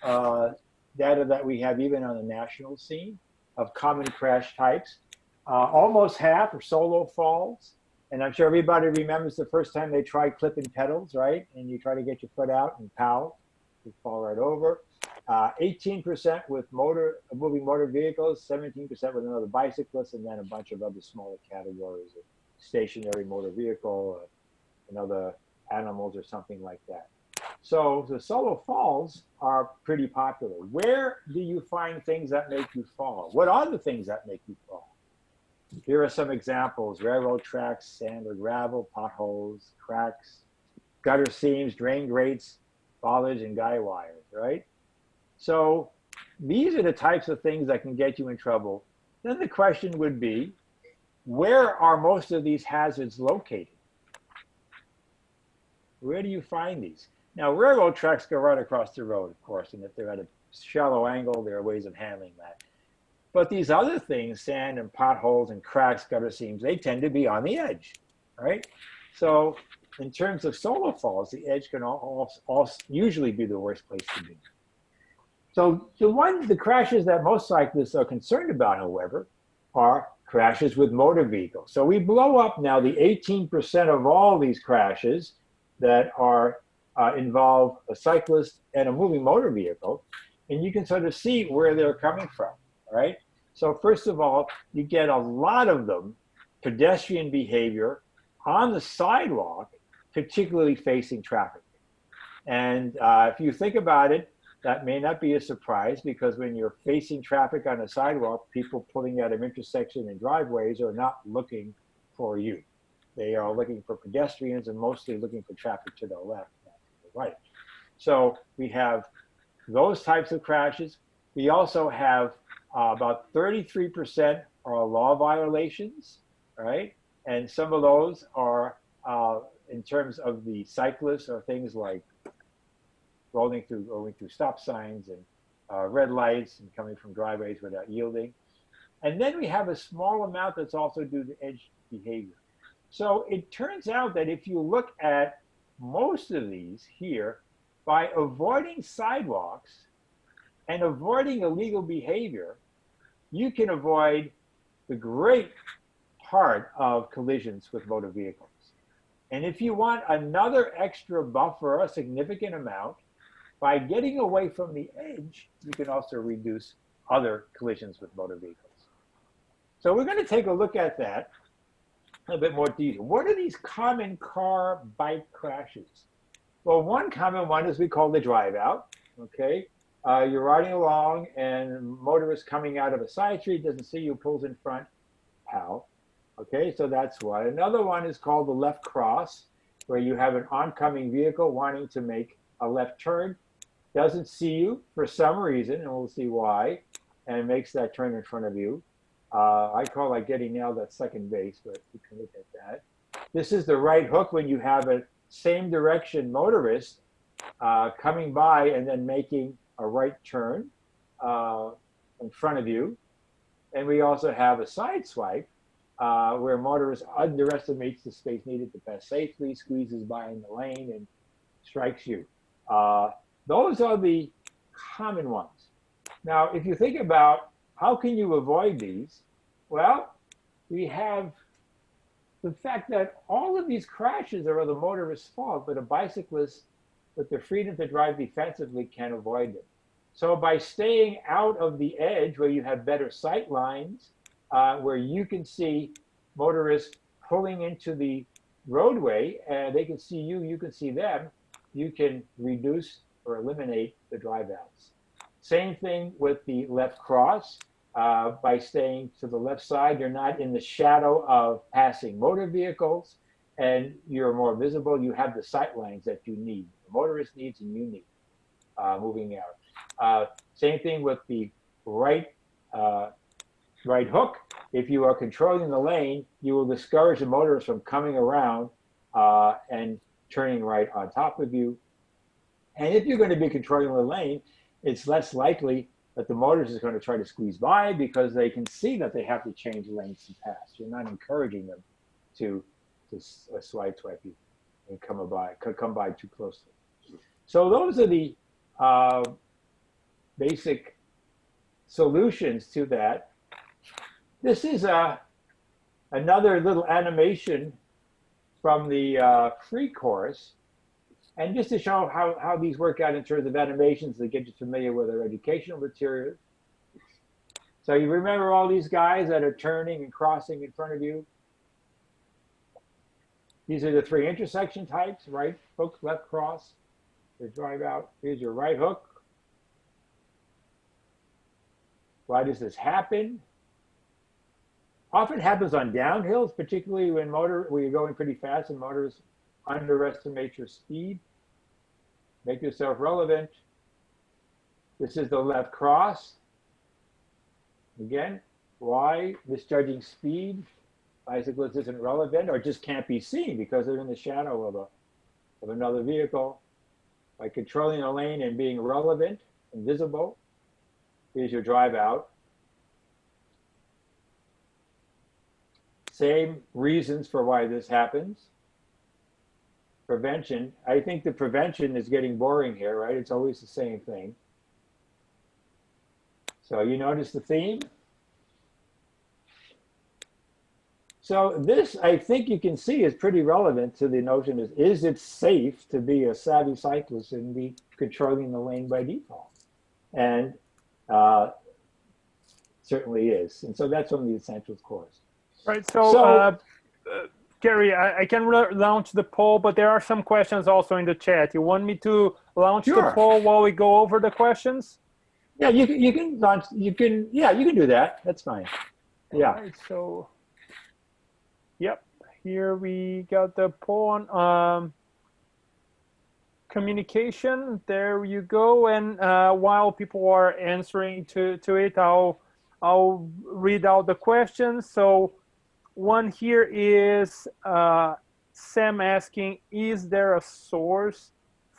B: data that we have even on the national scene of common crash types. Almost half are solo falls. And I'm sure everybody remembers the first time they tried clipping pedals, right? And you try to get your foot out and pow, you fall right over. 18% with moving motor vehicles, 17% with another bicyclist, and then a bunch of other smaller categories of stationary motor vehicle, and other animals or something like that. So the solo falls are pretty popular. Where do you find things that make you fall? What are the things that make you fall? Here are some examples: railroad tracks, sand or gravel, potholes, cracks, gutter seams, drain grates, bollards, and guy wires, right? So these are the types of things that can get you in trouble. Then the question would be, where are most of these hazards located? Where do you find these? Now, railroad tracks go right across the road, of course, and if they're at a shallow angle, there are ways of handling that. But these other things, sand and potholes and cracks, gutter seams, they tend to be on the edge, right? So in terms of solo falls, the edge can also usually be the worst place to be. So the crashes that most cyclists are concerned about, however, are crashes with motor vehicles. So we blow up now the 18% of all these crashes that are involve a cyclist and a moving motor vehicle, and you can sort of see where they're coming from, right? So first of all, you get a lot of them, pedestrian behavior on the sidewalk, particularly facing traffic. And if you think about it, that may not be a surprise, because when you're facing traffic on a sidewalk, people pulling out of intersection and driveways are not looking for you. They are looking for pedestrians and mostly looking for traffic to the left, not to the right. So we have those types of crashes. We also have about 33% are law violations, right? And some of those are, in terms of the cyclists, are things like going through stop signs and red lights and coming from driveways without yielding. And then we have a small amount that's also due to edge behavior. So it turns out that if you look at most of these here, by avoiding sidewalks and avoiding illegal behavior, you can avoid the great part of collisions with motor vehicles. And if you want another extra buffer, a significant amount, by getting away from the edge, you can also reduce other collisions with motor vehicles. So we're going to take a look at that a bit more detail. What are these common car-bike crashes? Well, one common one is we call the drive out, okay? You're riding along and a motorist coming out of a side street doesn't see you, pulls in front, pow. Okay, so that's one. Another one is called the left cross, where you have an oncoming vehicle wanting to make a left turn, doesn't see you for some reason, and we'll see why, and makes that turn in front of you. I call that getting nailed at second base, but you can look at that. This is the right hook, when you have a same direction motorist coming by and then making a right turn in front of you. And we also have a side swipe, where a motorist underestimates the space needed to pass safely, squeezes by in the lane, and strikes you. Those are the common ones. Now, if you think about how can you avoid these, well, we have the fact that all of these crashes are the motorist's fault, but a bicyclist with the freedom to drive defensively can avoid them. So by staying out of the edge, where you have better sight lines, where you can see motorists pulling into the roadway and they can see you, you can see them, you can reduce or eliminate the drive outs. Same thing with the left cross. By staying to the left side, you're not in the shadow of passing motor vehicles, and you're more visible. You have the sight lines that you need, the motorist needs and you need, moving out. Same thing with the right hook. If you are controlling the lane, you will discourage the motorist from coming around and turning right on top of you. And if you're going to be controlling the lane, it's less likely that the motorist is going to try to squeeze by because they can see that they have to change lanes to pass. You're not encouraging them to swipe you and come by too closely. So those are the basic solutions to that. This is another little animation from the free course. And just to show how these work out in terms of animations that get you familiar with our educational materials. So you remember all these guys that are turning and crossing in front of you? These are the 3 intersection types: right hook, left cross, the drive out. Here's your right hook. Why does this happen? Often happens on downhills, particularly when you're going pretty fast and motorists underestimate your speed. Make yourself relevant. This is the left cross. Again, why? Misjudging speed. Bicyclist isn't relevant or just can't be seen because they're in the shadow of another vehicle. By controlling the lane and being relevant and visible, here's your drive out. Same reasons for why this happens. Prevention. I think the prevention is getting boring here, right? It's always the same thing. So you notice the theme? So this, I think you can see, is pretty relevant to the notion is it safe to be a savvy cyclist and be controlling the lane by default? And certainly is. And so that's one of the essentials course.
C: Right. So Gary, I can launch the poll, but there are some questions also in the chat. You want me to launch the poll while we go over the questions?
B: Yeah, you can launch. You can do that. That's fine. Yeah.
C: All right, so, yep. Here we got the poll on communication. There you go. And while people are answering to it, I'll read out the questions. So. One here is Sam asking, is there a source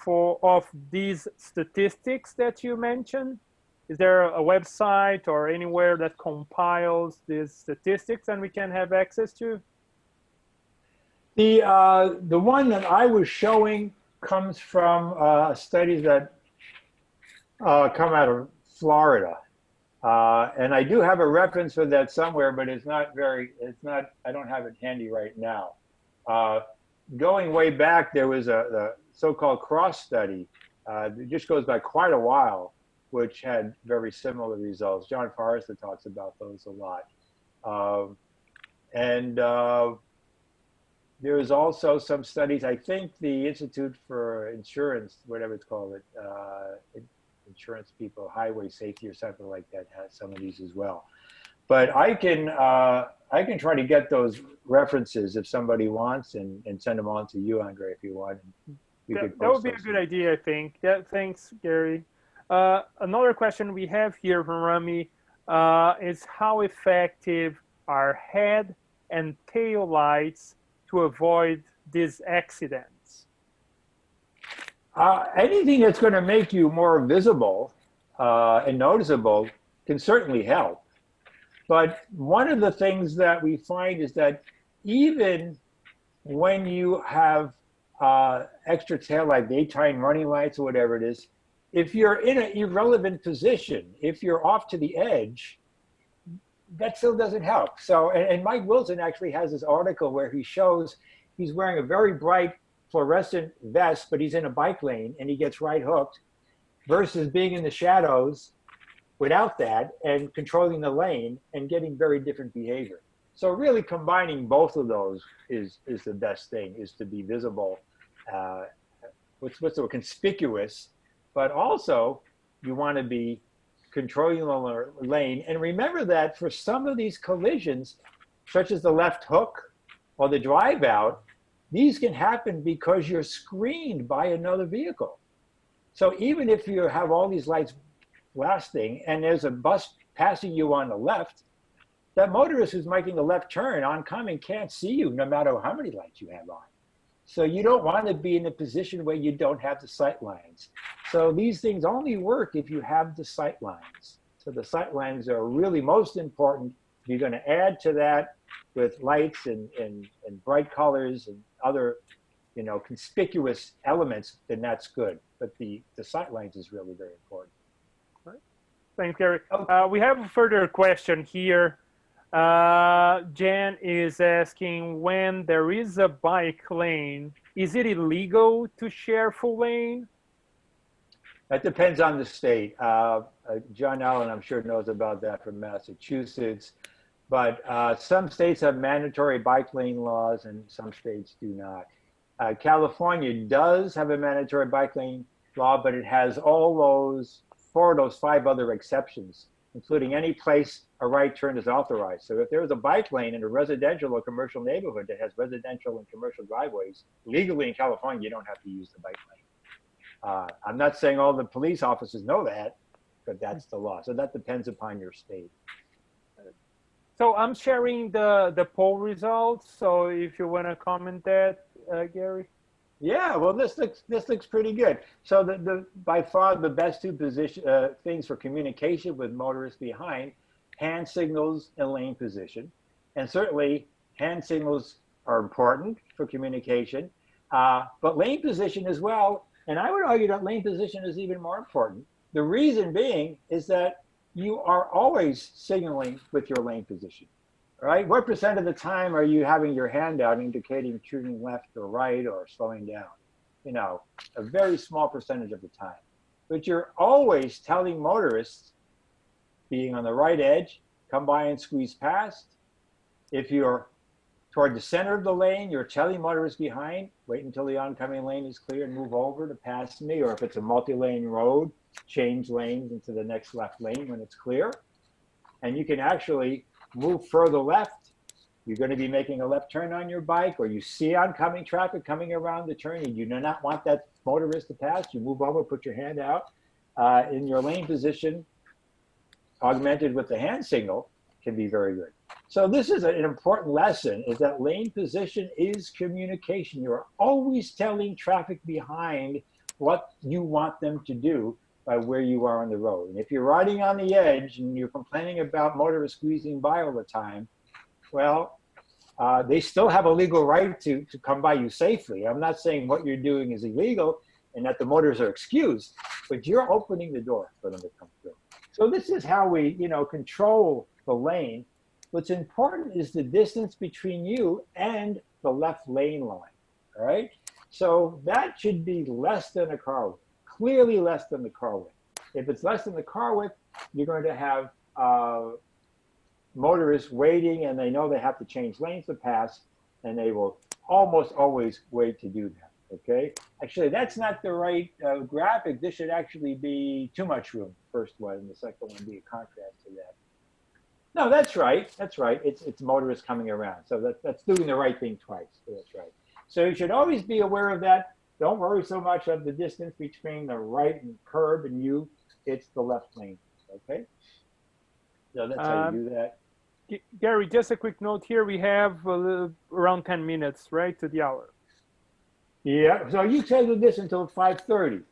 C: of these statistics that you mentioned? Is there a website or anywhere that compiles these statistics and we can have access to?
B: The one that I was showing comes from studies that come out of Florida. And I do have a reference for that somewhere, but I don't have it handy right now. Going way back, there was the so-called cross study. It just goes back quite a while, which had very similar results. John Forrester talks about those a lot. There's also some studies, I think the Institute for Insurance, whatever it's called, insurance people, highway safety or something like that has some of these as well. But I can try to get those references if somebody wants and send them on to you, Andre, if you want.
C: That would be a good idea, I think. Yeah, thanks, Gary. Another question we have here from Rami is how effective are head and tail lights to avoid these accidents?
B: Anything that's going to make you more visible and noticeable can certainly help. But one of the things that we find is that even when you have extra taillight, daytime running lights or whatever it is, if you're in an irrelevant position, if you're off to the edge, that still doesn't help. So, and Mike Wilson actually has this article where he shows he's wearing a very bright fluorescent vest, but he's in a bike lane and he gets right hooked versus being in the shadows without that and controlling the lane and getting very different behavior. So really combining both of those is the best thing, is to be visible, what's so conspicuous, but also you want to be controlling the lane. And remember that for some of these collisions, such as the left hook or the drive out, these can happen because you're screened by another vehicle. So even if you have all these lights blasting and there's a bus passing you on the left, that motorist who's making a left turn oncoming can't see you no matter how many lights you have on. So you don't want to be in a position where you don't have the sight lines. So these things only work if you have the sight lines. So the sight lines are really most important. If you're going to add to that with lights and bright colors and other, you know, conspicuous elements, then that's good. But the sight lines is really very important.
C: Thanks, Gary.
B: Okay.
C: We have a further question here. Jan is asking, when there is a bike lane, is it illegal to share full lane?
B: That depends on the state. John Allen, I'm sure, knows about that from Massachusetts. But some states have mandatory bike lane laws and some states do not. California does have a mandatory bike lane law, but it has all those, 4 of those 5 other exceptions, including any place a right turn is authorized. So if there is a bike lane in a residential or commercial neighborhood that has residential and commercial driveways, legally in California, you don't have to use the bike lane. I'm not saying all the police officers know that, but that's the law. So that depends upon your state.
C: So I'm sharing the poll results. So if you want to comment that, Gary.
B: Yeah, well, this looks pretty good. So by far the best 2 things for communication with motorists behind, hand signals and lane position. And certainly hand signals are important for communication, but lane position as well. And I would argue that lane position is even more important. The reason being is that you are always signaling with your lane position, right? What % of the time are you having your hand out indicating turning left or right or slowing down? You know, a very small percentage of the time. But you're always telling motorists, being on the right edge, come by and squeeze past. If you're toward the center of the lane, you're telling motorists behind, wait until the oncoming lane is clear and move over to pass me. Or if it's a multi-lane road, change lanes into the next left lane when it's clear. And you can actually move further left. You're going to be making a left turn on your bike, or you see oncoming traffic coming around the turn and you do not want that motorist to pass. You move over, put your hand out in your lane position, augmented with the hand signal, can be very good. So this is an important lesson, is that lane position is communication. You're always telling traffic behind what you want them to do by where you are on the road. And if you're riding on the edge and you're complaining about motorists squeezing by all the time, well, they still have a legal right to come by you safely. I'm not saying what you're doing is illegal and that the motorists are excused, but you're opening the door for them to come through. So this is how we, you know, control the lane. What's important is the distance between you and the left lane line, all right? So that should be less than a car width, clearly less than the car width. If it's less than the car width, you're going to have motorists waiting, and they know they have to change lanes to pass, and they will almost always wait to do that, okay? Actually, that's not the right graphic. This should actually be too much room, first one, and the second one be a contrast to that. No, that's right. That's right. It's motorists coming around. So that's doing the right thing twice. So that's right. So you should always be aware of that. Don't worry so much of the distance between the right and curb and you. It's the left lane. Okay. So that's how you do that.
C: Gary, just a quick note here. We have around 10 minutes, right, to the hour.
B: Yeah. So you scheduled this until 5:30.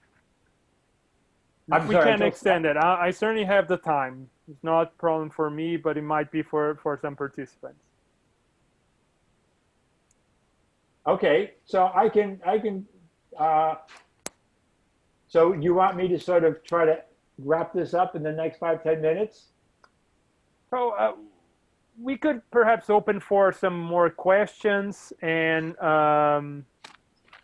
C: We can extend it. I certainly have the time. It's not a problem for me, but it might be for some participants.
B: Okay, so I can. So you want me to sort of try to wrap this up in the next 5-10 minutes?
C: So we could perhaps open for some more questions and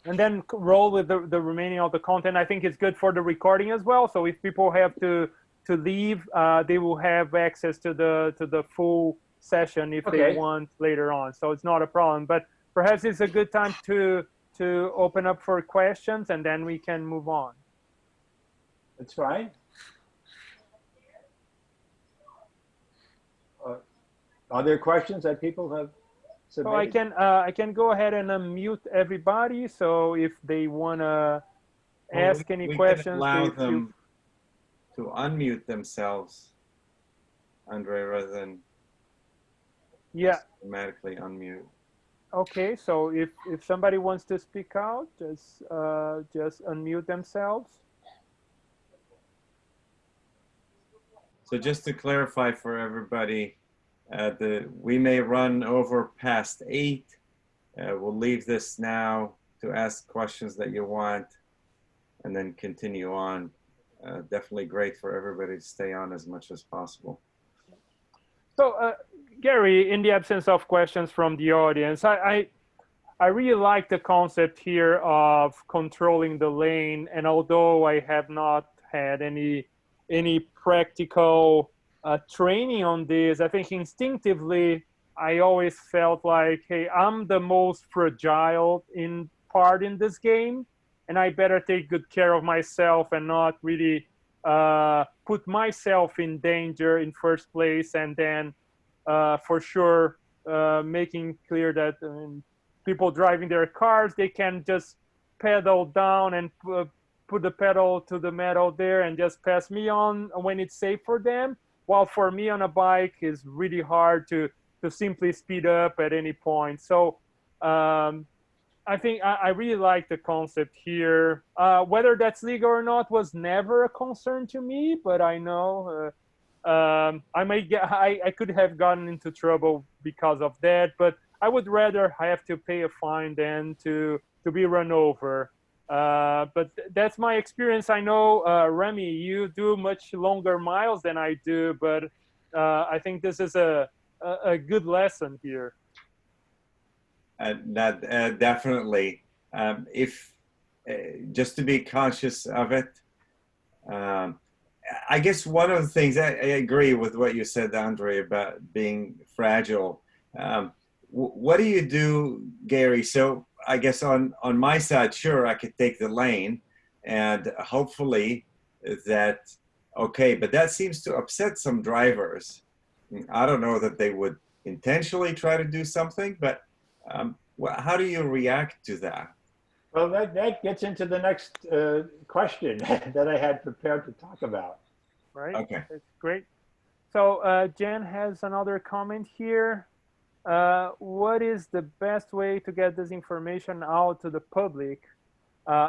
C: then roll with the remaining of the content. I think it's good for the recording as well. So if people have to leave, they will have access to the full session if they want later on. So it's not a problem. But perhaps it's a good time to open up for questions, and then we can move on.
B: That's fine. Are there questions that people have submitted?
C: So I can go ahead and unmute everybody. So if they want to ask any questions,
A: can allow them to unmute themselves, Andre, rather than automatically unmute.
C: Okay, so if somebody wants to speak out, just unmute themselves.
A: So just to clarify for everybody, we may run over past 8. We'll leave this now to ask questions that you want and then continue on. Definitely great for everybody to stay on as much as possible.
C: So, Gary, in the absence of questions from the audience, I really like the concept here of controlling the lane. And although I have not had any practical training on this, I think instinctively I always felt like, hey, I'm the most fragile part in this game, and I better take good care of myself and not really put myself in danger in first place, and then for sure making clear that people driving their cars, they can just pedal down and put the pedal to the metal there and just pass me on when it's safe for them. While for me on a bike is really hard to simply speed up at any point. So I think I really like the concept here. Whether that's legal or not was never a concern to me, but I know I could have gotten into trouble because of that, but I would rather have to pay a fine than to be run over. But that's my experience. I know, Remy, you do much longer miles than I do, but I think this is a good lesson here.
A: Definitely. Just to be conscious of it. I guess one of the things, I agree with what you said, Andre, about being fragile. What do you do, Gary? So I guess on my side, sure, I could take the lane and hopefully that, okay, but that seems to upset some drivers. I don't know that they would intentionally try to do something, but how do you react to that?
B: Well, that gets into the next question that I had prepared to talk about.
C: Right?
A: Okay.
C: That's great. So Jen has another comment here. What is the best way to get this information out to the public?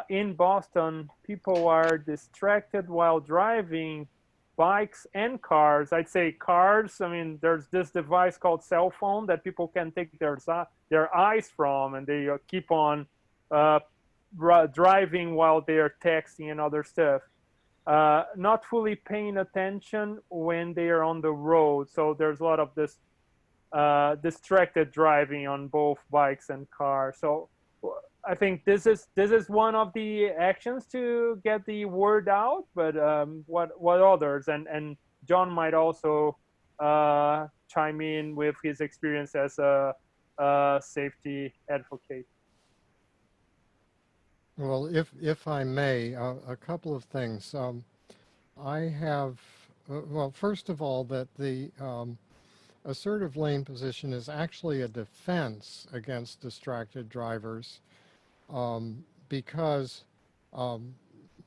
C: In Boston, people are distracted while driving bikes and cars. I'd say cars. I mean, there's this device called cell phone that people can take their eyes from, and they keep on driving while they are texting and other stuff. Not fully paying attention when they are on the road. So there's a lot of this distracted driving on both bikes and cars. So I think this is one of the actions to get the word out. But what others? And John might also chime in with his experience as a safety advocate.
D: Well, if I may, a couple of things. I have, well, first of all, that the assertive lane position is actually a defense against distracted drivers, because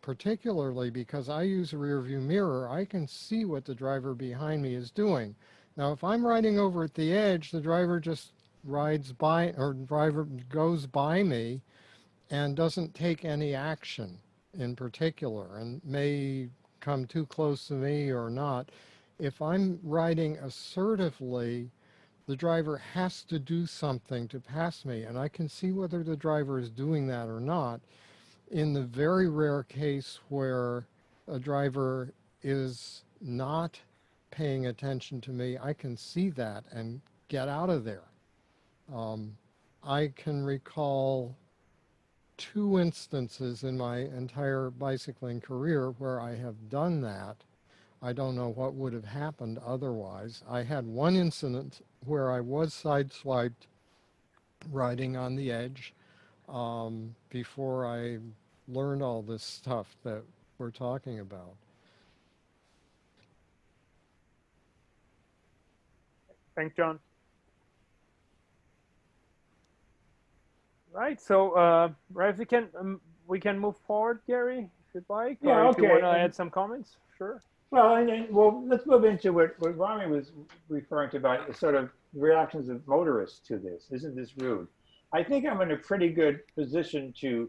D: particularly because I use a rear view mirror, I can see what the driver behind me is doing. Now, if I'm riding over at the edge, the driver just rides by, or driver goes by me and doesn't take any action in particular and may come too close to me or not. If I'm riding assertively, the driver has to do something to pass me, and I can see whether the driver is doing that or not. In the very rare case where a driver is not paying attention to me, I can see that and get out of there. I can recall 2 instances in my entire bicycling career where I have done that. I don't know what would have happened otherwise. I had one incident where I was sideswiped riding on the edge before I learned all this stuff that we're talking about.
C: Thanks, John. Right. So, right, we can move forward, Gary, if you'd like.
B: Yeah,
C: or if
B: okay.
C: you want to add some comments, sure.
B: Well, well, let's move into what Rami was referring to about the sort of reactions of motorists to this. Isn't this rude? I think I'm in a pretty good position to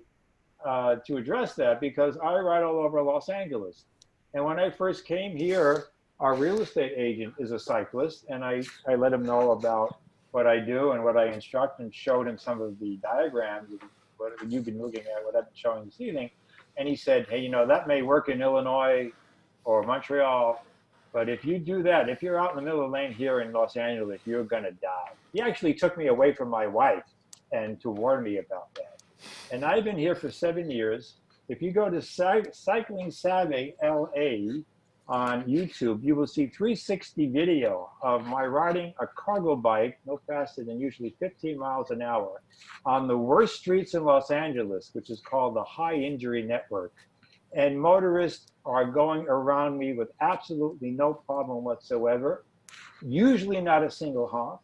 B: address that because I ride all over Los Angeles. And when I first came here, our real estate agent is a cyclist, and I let him know about what I do and what I instruct, and showed him some of the diagrams, what you've been looking at, what I've been showing this evening. And he said, hey, that may work in Illinois or Montreal, but if you do that, if you're out in the middle of the lane here in Los Angeles, you're gonna die. He actually took me away from my wife and to warn me about that. And I've been here for 7 years. If you go to CyclingSavvy LA on YouTube, you will see 360 video of my riding a cargo bike, no faster than usually 15 miles an hour, on the worst streets in Los Angeles, which is called the High Injury Network. And motorists are going around me with absolutely no problem whatsoever, usually not a single honk.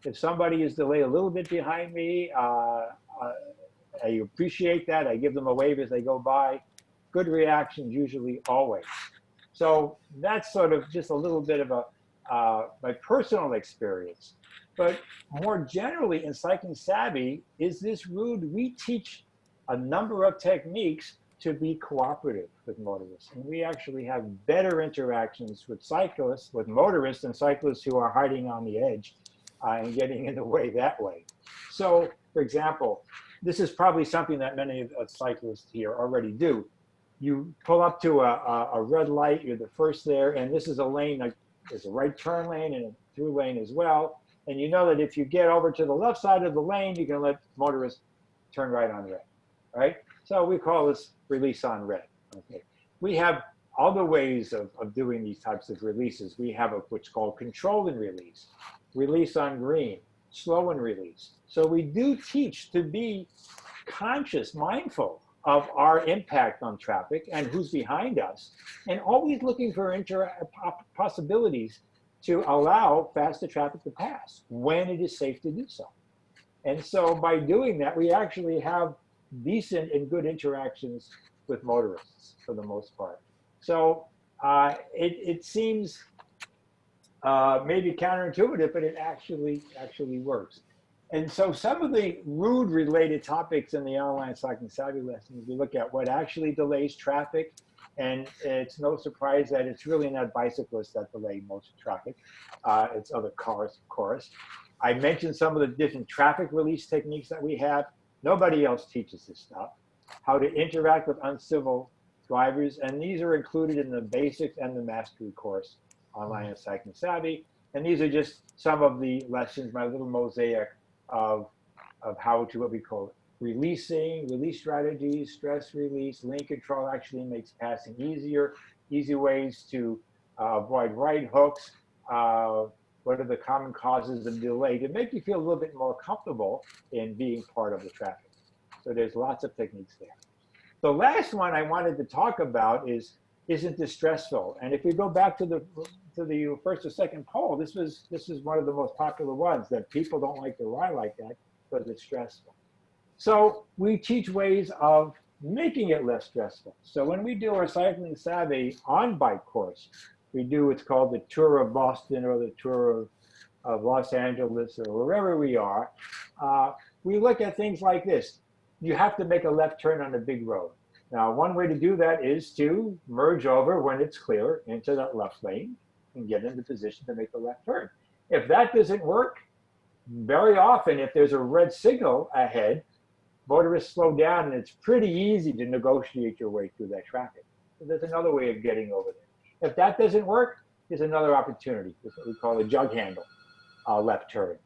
B: If somebody is delayed a little bit behind me, I appreciate that. I give them a wave as they go by. Good reactions usually always. So that's sort of just a little bit of my personal experience. But more generally in CyclingSavvy is this route, we teach a number of techniques to be cooperative with motorists. And we actually have better interactions with cyclists, with motorists, and cyclists who are hiding on the edge and getting in the way that way. So, for example, this is probably something that many of the cyclists here already do. You pull up to a red light, you're the first there, and this is a lane, there's a right turn lane and a through lane as well. And you know that if you get over to the left side of the lane, you can let motorists turn right on red, right? So we call this release on red, okay? We have other ways of doing these types of releases. We have what's called control and release, release on green, slow and release. So we do teach to be conscious, mindful of our impact on traffic and who's behind us, and always looking for possibilities to allow faster traffic to pass when it is safe to do so. And so by doing that, we actually have decent and good interactions with motorists for the most part. So it seems maybe counterintuitive, but it actually works. And so some of the route related topics in the online CyclingSavvy lessons, we look at what actually delays traffic. And it's no surprise that it's really not bicyclists that delay most traffic. It's other cars, of course. I mentioned some of the different traffic release techniques that we have. Nobody else teaches this stuff. How to interact with uncivil drivers. And these are included in the basics and the mastery course online at CyclingSavvy. And these are just some of the lessons, my little mosaic of how to, what we call it, release strategies, stress release, lane control actually makes passing easier, easy ways to avoid right hooks, what are the common causes of delay, to make you feel a little bit more comfortable in being part of the traffic. So there's lots of techniques there. The last one I wanted to talk about is, isn't this stressful? And if we go back to the first or second poll, this is one of the most popular ones, that people don't like to ride like that because it's stressful. So we teach ways of making it less stressful. So when we do our CyclingSavvy on-bike course, we do what's called the Tour of Boston or the Tour of Los Angeles or wherever we are. We look at things like this. You have to make a left turn on a big road. Now, one way to do that is to merge over when it's clear into that left lane and get into position to make the left turn. If that doesn't work, very often if there's a red signal ahead, motorists slow down and it's pretty easy to negotiate your way through that traffic. So there's another way of getting over there. If that doesn't work, there's another opportunity. This is what we call a jug handle left turn.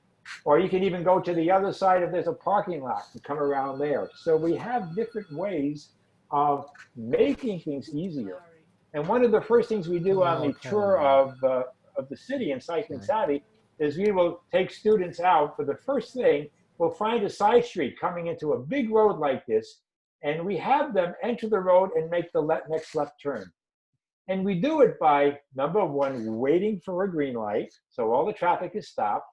B: Or you can even go to the other side if there's a parking lot and come around there. So we have different ways of making things easier. And one of the first things we do on the tour of the city in CyclingSavvy is we will take students out for the first thing. We'll find a side street coming into a big road like this, and we have them enter the road and make the next left turn. And we do it by, number one, waiting for a green light, so all the traffic is stopped.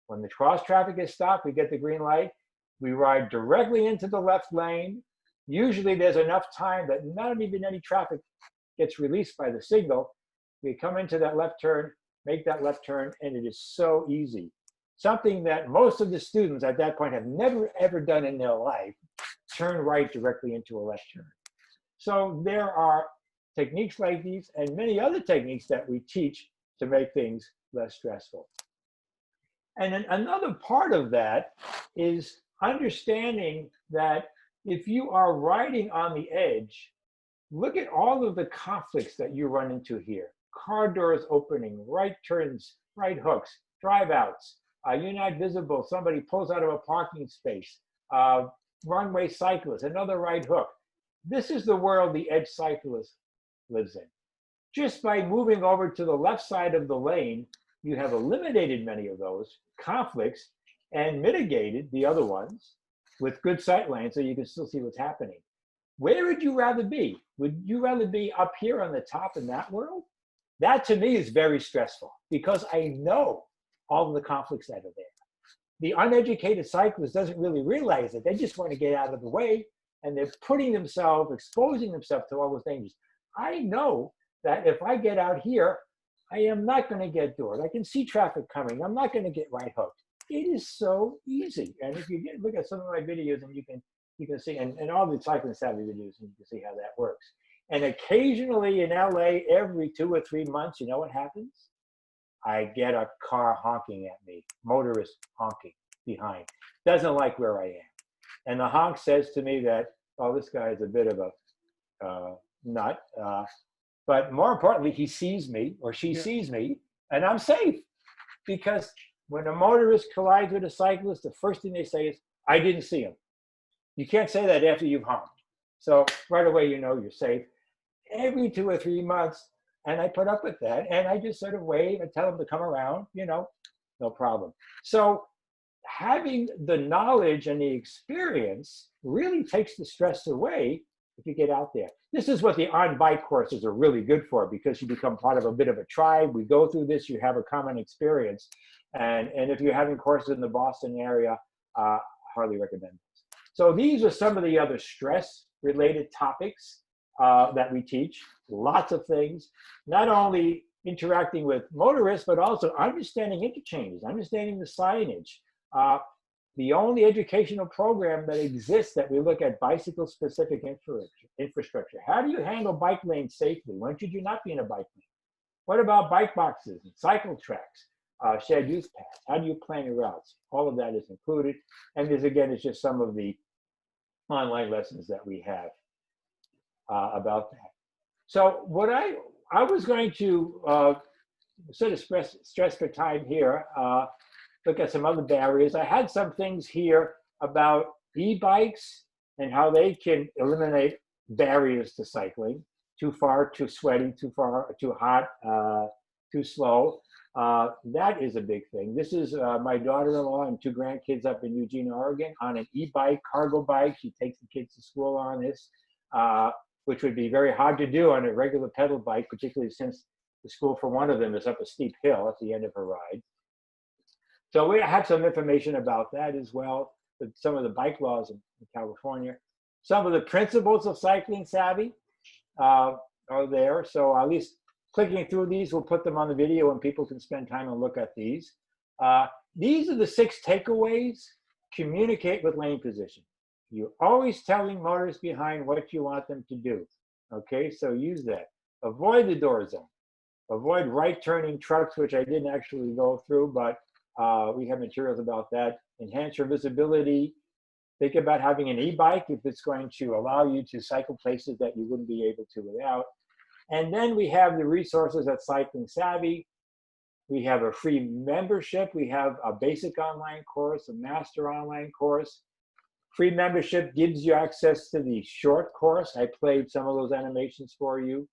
B: When the cross traffic is stopped, we get the green light. We ride directly into the left lane. Usually there's enough time that not even any traffic gets released by the signal. We come into that left turn, make that left turn, and it is so easy. Something that most of the students at that point have never ever done in their life, turn right directly into a left turn. So there are techniques like these and many other techniques that we teach to make things less stressful. And then another part of that is understanding that if you are riding on the edge, look at all of the conflicts that you run into here. Car doors opening, right turns, right hooks, drive outs, you're not visible, somebody pulls out of a parking space, runway cyclist, another right hook. This is the world the edge cyclist lives in. Just by moving over to the left side of the lane, you have eliminated many of those conflicts and mitigated the other ones with good sight lines so you can still see what's happening. Where would you rather be? Would you rather be up here on the top in that world? That to me is very stressful because I know all of the conflicts that are there. The uneducated cyclist doesn't really realize it. They just want to get out of the way and they're putting themselves, exposing themselves to all those dangers. I know that if I get out here, I am not going to get doored. I can see traffic coming. I'm not going to get right hooked. It is so easy. And if you look at some of my videos and you can see, and all the CyclingSavvy videos, and you can see how that works. And occasionally in LA, every 2 or 3 months, you know what happens? I get a car honking at me, motorist honking behind. Doesn't like where I am. And the honk says to me that, oh, this guy is a bit of a nut. But more importantly, he sees me or she sees me and I'm safe. Because when a motorist collides with a cyclist, the first thing they say is, I didn't see him. You can't say that after you've honked. So right away, you know you're safe. Every 2 or 3 months, and I put up with that, and I just sort of wave and tell them to come around, you know, no problem. So having the knowledge and the experience really takes the stress away if you get out there. This is what the on-bike courses are really good for because you become part of a bit of a tribe. We go through this, you have a common experience. And if you're having courses in the Boston area, hardly recommend this. So these are some of the other stress-related topics that we teach. Lots of things, not only interacting with motorists, but also understanding interchanges, understanding the signage. The only educational program that exists that we look at bicycle-specific infrastructure. How do you handle bike lanes safely? When should you not be in a bike lane? What about bike boxes and cycle tracks, shared use paths? How do you plan your routes? All of that is included. And this, again, is just some of the online lessons that we have about that. So what I was going to sort of stress for time here, look at some other barriers. I had some things here about e-bikes and how they can eliminate barriers to cycling. Too far, too sweaty, too far, too hot, too slow. That is a big thing. This is my daughter-in-law and 2 grandkids up in Eugene, Oregon on an e-bike, cargo bike. She takes the kids to school on this, which would be very hard to do on a regular pedal bike, particularly since the school for one of them is up a steep hill at the end of her ride. So we have some information about that as well, some of the bike laws in California. Some of the principles of CyclingSavvy are there. So at least clicking through these, we'll put them on the video and people can spend time and look at these. These are the 6 takeaways. Communicate with lane position. You're always telling motorists behind what you want them to do. Okay, so use that. Avoid the door zone. Avoid right turning trucks, which I didn't actually go through, but we have materials about that. Enhance your visibility. Think about having an e-bike if it's going to allow you to cycle places that you wouldn't be able to without. And then we have the resources at CyclingSavvy. We have a free membership. We have a basic online course, a master online course. Free membership gives you access to the short course. I played some of those animations for you.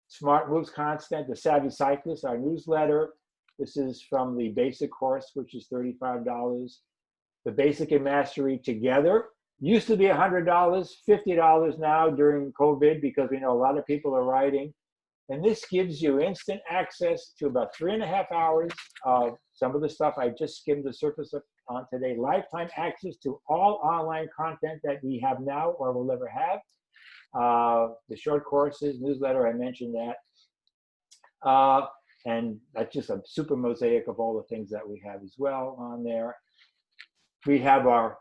B: Smart Moves Constant, the Savvy Cyclist, our newsletter. This is from the basic course, which is $35. The Basic and Mastery Together used to be $100, $50 now during COVID because we know a lot of people are riding. And this gives you instant access to about 3.5 hours of some of the stuff I just skimmed the surface on today. Lifetime access to all online content that we have now or will ever have. The short courses, newsletter, I mentioned that. And that's just a super mosaic of all the things that we have as well on there. We have our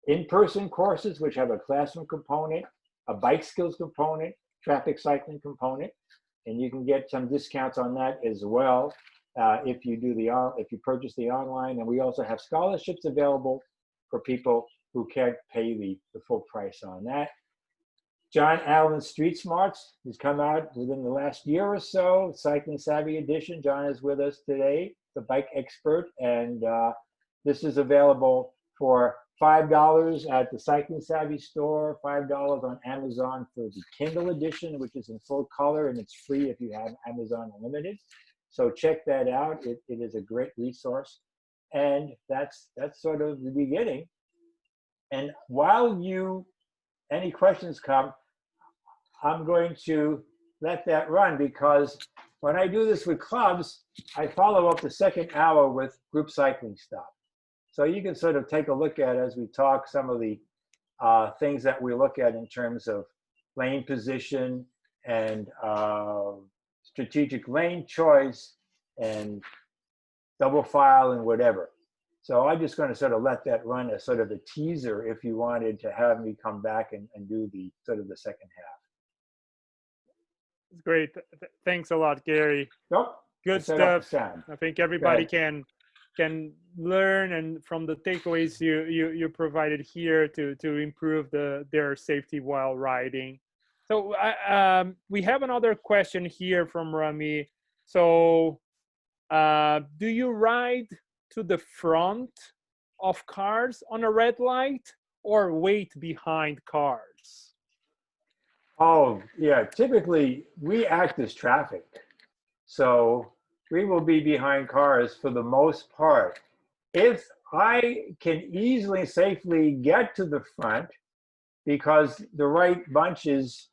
B: in-person courses, which have a classroom component, a bike skills component, traffic cycling component, and you can get some discounts on that as well if you purchase the online. And we also have scholarships available for people who can't pay the full price on that. John Allen's Street Smarts has come out within the last year or so, Cycling Savvy edition. John is with us today, the bike expert, and this is available for $5 at the Cycling Savvy store, $5 on Amazon for the Kindle edition, which is in full color, and it's free if you have Amazon Unlimited. So check that out. It is a great resource. And that's sort of the beginning. And while any questions come, I'm going to let that run, because when I do this with clubs, I follow up the second hour with group cycling stuff. So you can sort of take a look at, as we talk, some of the things that we look at in terms of lane position and strategic lane choice and double file and whatever. So I'm just going to sort of let that run as sort of a teaser if you wanted to have me come back and do the sort of the second half.
C: It's great. Thanks a lot, Gary.
B: Yep.
C: Good stuff. I think everybody can learn and from the takeaways you provided here to improve their safety while riding. So we have another question here from Rami. So do you ride to the front of cars on a red light or wait behind cars?
B: Oh, yeah. Typically, we act as traffic. So we will be behind cars for the most part. If I can easily, safely get to the front because the right bunch is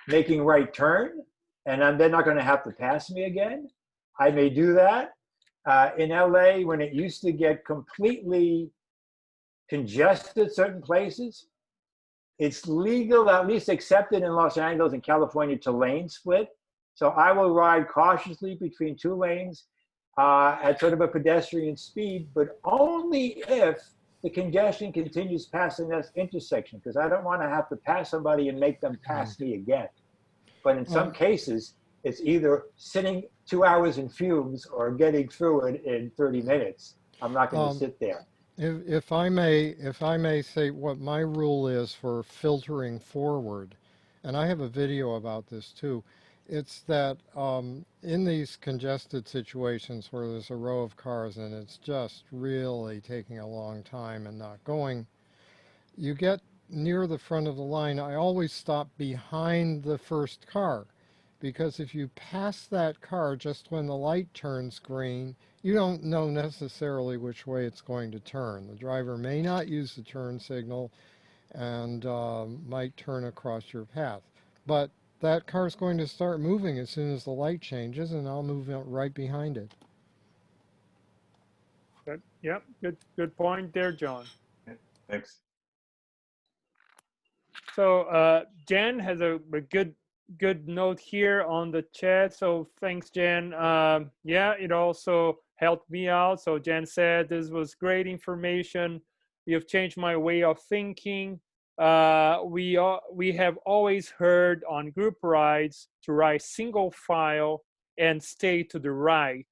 B: making right turn, and they're not going to have to pass me again, I may do that. In LA, when it used to get completely congested certain places, it's legal, at least accepted in Los Angeles and California, to lane split. So I will ride cautiously between two lanes at sort of a pedestrian speed, but only if the congestion continues past the next intersection, because I don't want to have to pass somebody and make them pass me again. But in some cases, it's either sitting 2 hours in fumes or getting through it in 30 minutes. I'm not going to sit there.
D: If I may say what my rule is for filtering forward, and I have a video about this too, it's that in these congested situations where there's a row of cars and it's just really taking a long time and not going, you get near the front of the line, I always stop behind the first car. Because if you pass that car just when the light turns green, you don't know necessarily which way it's going to turn. The driver may not use the turn signal and might turn across your path. But that car is going to start moving as soon as the light changes, and I'll move right behind it.
C: Good. Yep. Good point there, John.
A: Thanks.
C: So Jen has a good note here on the chat. So thanks, Jen. Yeah, it also helped me out. So Jen said, this was great information. You've changed my way of thinking. We have always heard on group rides to ride single file and stay to the right.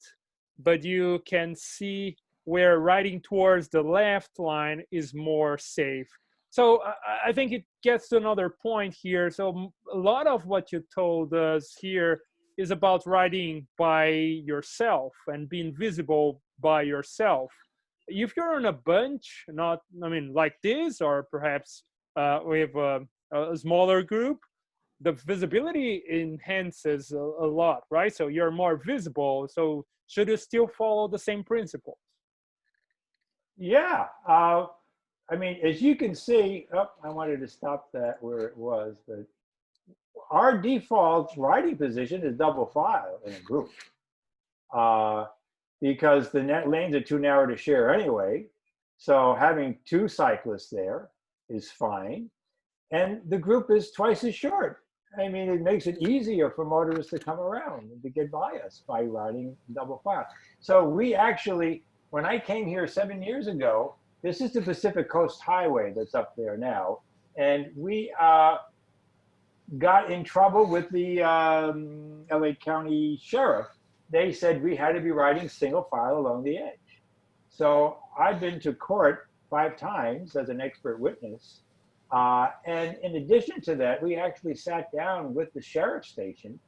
C: But you can see where riding towards the left line is more safe. So I think it gets to another point here. So a lot of what you told us here is about riding by yourself and being visible by yourself. If you're on a bunch, like this, or perhaps we have a smaller group, the visibility enhances a lot, right? So you're more visible. So should you still follow the same principles?
B: Yeah. I mean, as you can see, I wanted to stop that where it was, but our default riding position is double file in a group because the net lanes are too narrow to share anyway. So having two cyclists there is fine. And the group is twice as short. I mean, it makes it easier for motorists to come around and to get by us by riding double file. So we actually, when I came here 7 years ago, this is the Pacific Coast Highway that's up there now. And we got in trouble with the LA County Sheriff. They said we had to be riding single file along the edge. So I've been to court 5 times as an expert witness. And in addition to that, we actually sat down with the sheriff station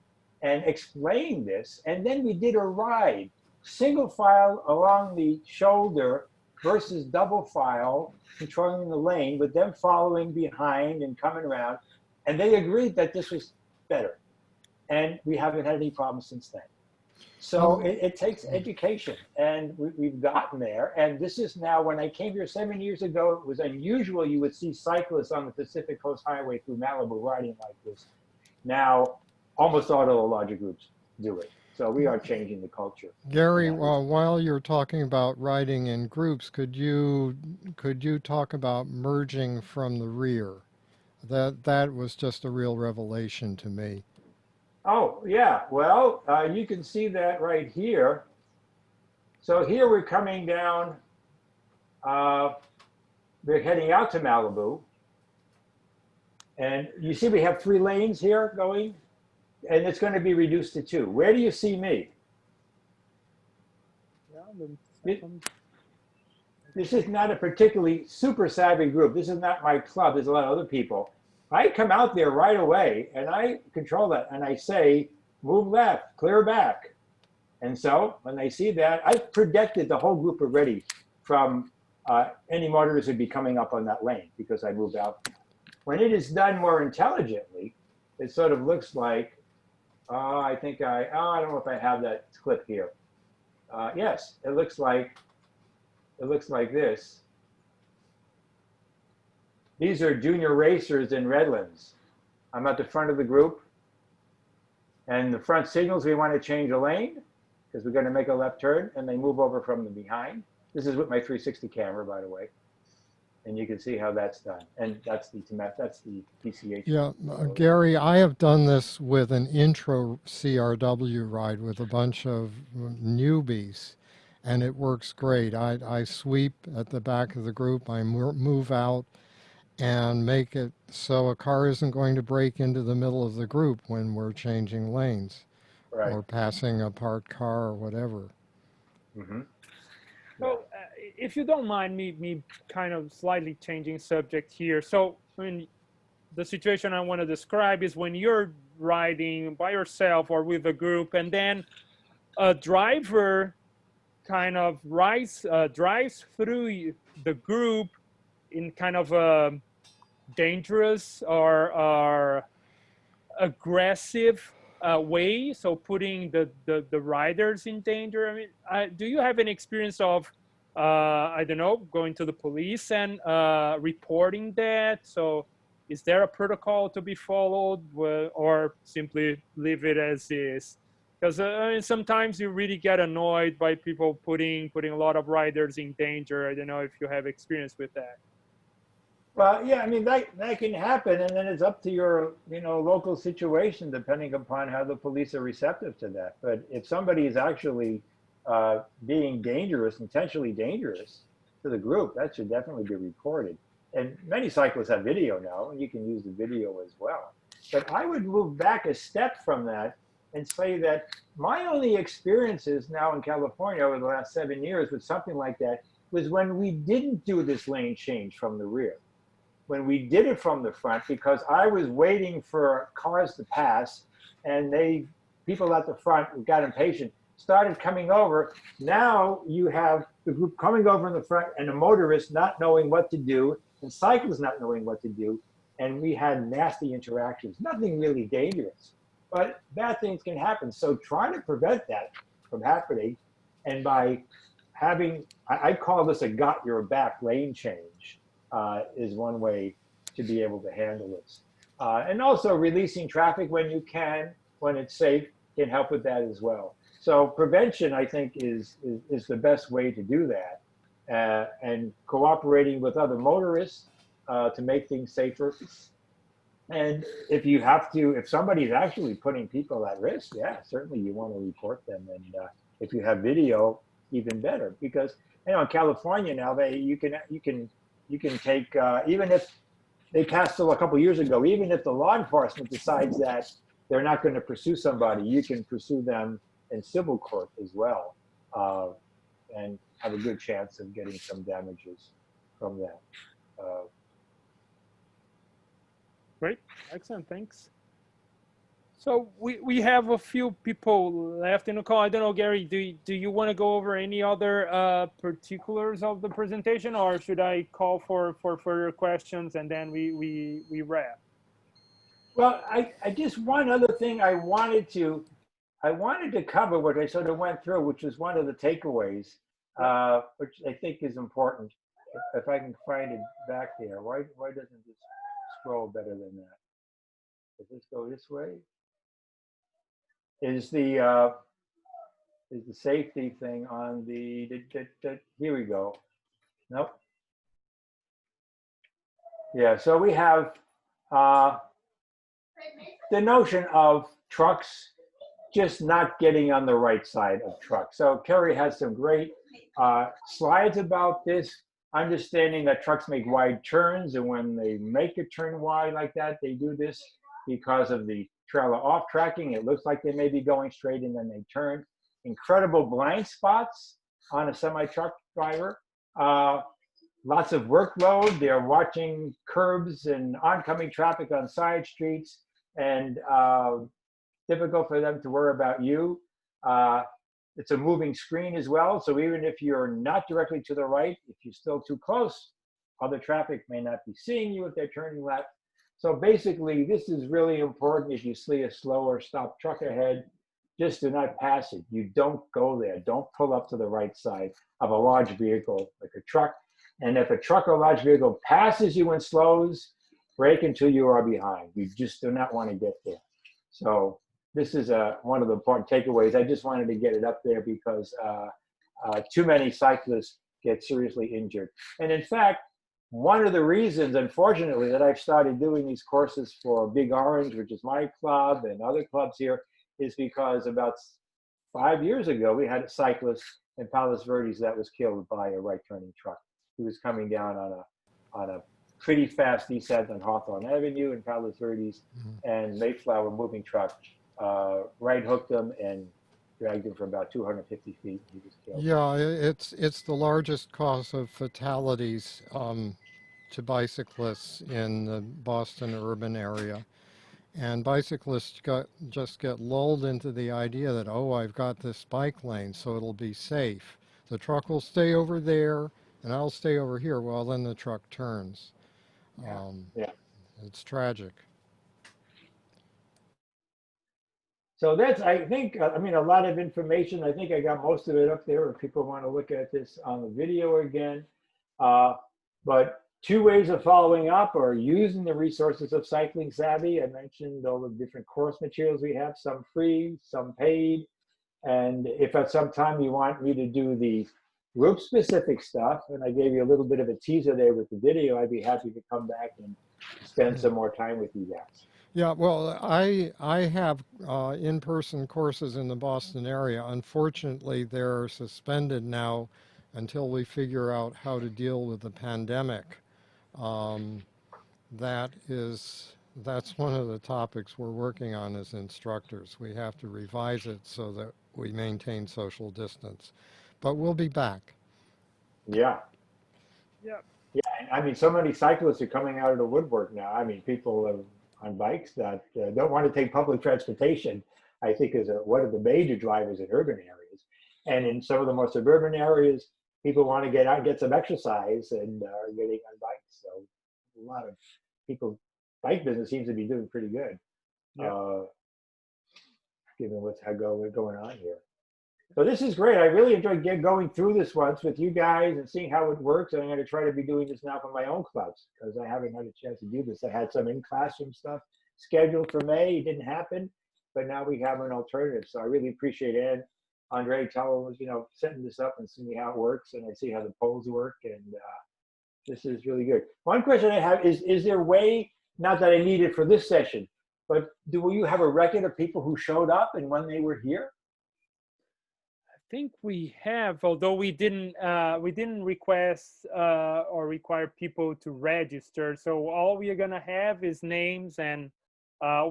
B: and explained this. And then we did a ride, single file along the shoulder versus double file, controlling the lane, with them following behind and coming around. And they agreed that this was better. And we haven't had any problems since then. So it takes education, and we've gotten there. And this is now, when I came here 7 years ago, it was unusual you would see cyclists on the Pacific Coast Highway through Malibu riding like this. Now, almost all of the larger groups do it. So we are changing the culture.
D: Gary, while you're talking about riding in groups, could you talk about merging from the rear? That was just a real revelation to me.
B: Oh, yeah. Well, you can see that right here. So here we're coming down, we're heading out to Malibu. And you see we have 3 lanes here going, and it's going to be reduced to 2. Where do you see me? This is not a particularly super savvy group. This is not my club. There's a lot of other people. I come out there right away and I control that, and I say, move left, clear back. And so when they see that, I've protected the whole group already from any motorists who'd be coming up on that lane because I moved out. When it is done more intelligently, it sort of looks like, I don't know if I have that clip here. Yes, it looks like this. These are junior racers in Redlands. I'm at the front of the group, and the front signals we want to change a lane because we're going to make a left turn, and they move over from the behind. This is with my 360 camera, by the way, and you can see how that's done. And that's the PCH.
D: Yeah, Gary, I have done this with an intro CRW ride with a bunch of newbies, and it works great. I sweep at the back of the group, I move out, and make it so a car isn't going to break into the middle of the group when we're changing lanes, right, or passing a parked car or whatever.
B: Mm-hmm.
C: So, if you don't mind me kind of slightly changing subject here. So, I mean, the situation I want to describe is when you're riding by yourself or with a group, and then a driver kind of drives through the group in kind of a dangerous or aggressive way, so putting the riders in danger. I mean, do you have any experience of I don't know, going to the police and reporting that? So is there a protocol to be followed, or simply leave it as is? Because I mean, sometimes you really get annoyed by people putting a lot of riders in danger. I don't know if you have experience with that.
B: Well, yeah, I mean, that can happen, and then it's up to your, local situation, depending upon how the police are receptive to that. But if somebody is actually being dangerous, intentionally dangerous to the group, that should definitely be reported. And many cyclists have video now, and you can use the video as well. But I would move back a step from that and say that my only experiences now in California over the last 7 years with something like that was when we didn't do this lane change from the rear. When we did it from the front, because I was waiting for cars to pass, and people at the front got impatient, started coming over. Now you have the group coming over in the front and a motorist not knowing what to do, and cyclists not knowing what to do, and we had nasty interactions. Nothing really dangerous, but bad things can happen. So try to prevent that from happening, and by having, I call this a got your back lane change. Is one way to be able to handle this. And also releasing traffic when you can, when it's safe, can help with that as well. So prevention, I think, is the best way to do that. And cooperating with other motorists to make things safer. And if somebody's actually putting people at risk, yeah, certainly you want to report them. And if you have video, even better. Because in California now, you can take, even if they passed a couple years ago, even if the law enforcement decides that they're not going to pursue somebody, you can pursue them in civil court as well, and have a good chance of getting some damages from that.
C: Great, excellent, thanks. So we have a few people left in the call. I don't know, Gary, do you want to go over any other particulars of the presentation, or should I call for further questions and then we wrap?
B: Well, I just, one other thing I wanted to cover, what I sort of went through, which was one of the takeaways, which I think is important. If I can find it back there, why doesn't this scroll better than that? Does this go this way? Is the safety thing on the, here we go. Nope. Yeah, so we have the notion of trucks just not getting on the right side of trucks. So Kerry has some great slides about this, understanding that trucks make wide turns, and when they make a turn wide like that, they do this because of the trailer off tracking. It looks like they may be going straight and then they turn. Incredible blind spots on a semi-truck driver. Lots of workload. They're watching curbs and oncoming traffic on side streets, and difficult for them to worry about you. It's a moving screen as well, so even if you're not directly to the right, if you're still too close, other traffic may not be seeing you if they're turning left. So basically, this is really important. If you see a slow or stop truck ahead, just do not pass it. You don't go there. Don't pull up to the right side of a large vehicle like a truck. And if a truck or large vehicle passes you and slows, brake until you are behind. You just do not want to get there. So this is one of the important takeaways. I just wanted to get it up there because too many cyclists get seriously injured. And in fact, one of the reasons, unfortunately, that I've started doing these courses for Big Orange, which is my club, and other clubs here, is because about 5 years ago, we had a cyclist in Palos Verdes that was killed by a right-turning truck. He was coming down on a pretty fast descent on Hawthorne Avenue in Palos Verdes, and Mayflower moving truck right hooked him and dragged him for about 250 feet. He was killed.
D: Yeah, it's the largest cause of fatalities to bicyclists in the Boston urban area. And bicyclists just get lulled into the idea that, oh, I've got this bike lane, so it'll be safe. The truck will stay over there, and I'll stay over here. Well, then the truck turns.
B: Yeah.
D: It's tragic.
B: So that's, I think, I mean, a lot of information. I think I got most of it up there if people want to look at this on the video again. But two ways of following up are using the resources of CyclingSavvy. I mentioned all the different course materials we have, some free, some paid. And if at some time you want me to do the group specific stuff, and I gave you a little bit of a teaser there with the video, I'd be happy to come back and spend some more time with you guys.
D: Yeah, well, I have in-person courses in the Boston area. Unfortunately, they're suspended now until we figure out how to deal with the pandemic. That's one of the topics we're working on as instructors. We have to revise it so that we maintain social distance. But we'll be back.
B: Yeah.
C: Yeah.
B: Yeah, I mean, so many cyclists are coming out of the woodwork now. I mean, people on bikes that don't want to take public transportation, I think is one of the major drivers in urban areas. And in some of the more suburban areas, people want to get out and get some exercise and are getting on bikes. So a lot of people, bike business seems to be doing pretty good, given what's going on here. So this is great. I really enjoyed going through this once with you guys and seeing how it works. And I'm going to try to be doing this now for my own clubs because I haven't had a chance to do this. I had some in-classroom stuff scheduled for May. It didn't happen, but now we have an alternative. So I really appreciate it. Andre telling us, setting this up and seeing how it works. And I see how the polls work. And this is really good. One question I have is there a way, not that I need it for this session, but do you have a record of people who showed up and when they were here?
C: think we have, although we didn't request or require people to register. So all we are gonna have is names, and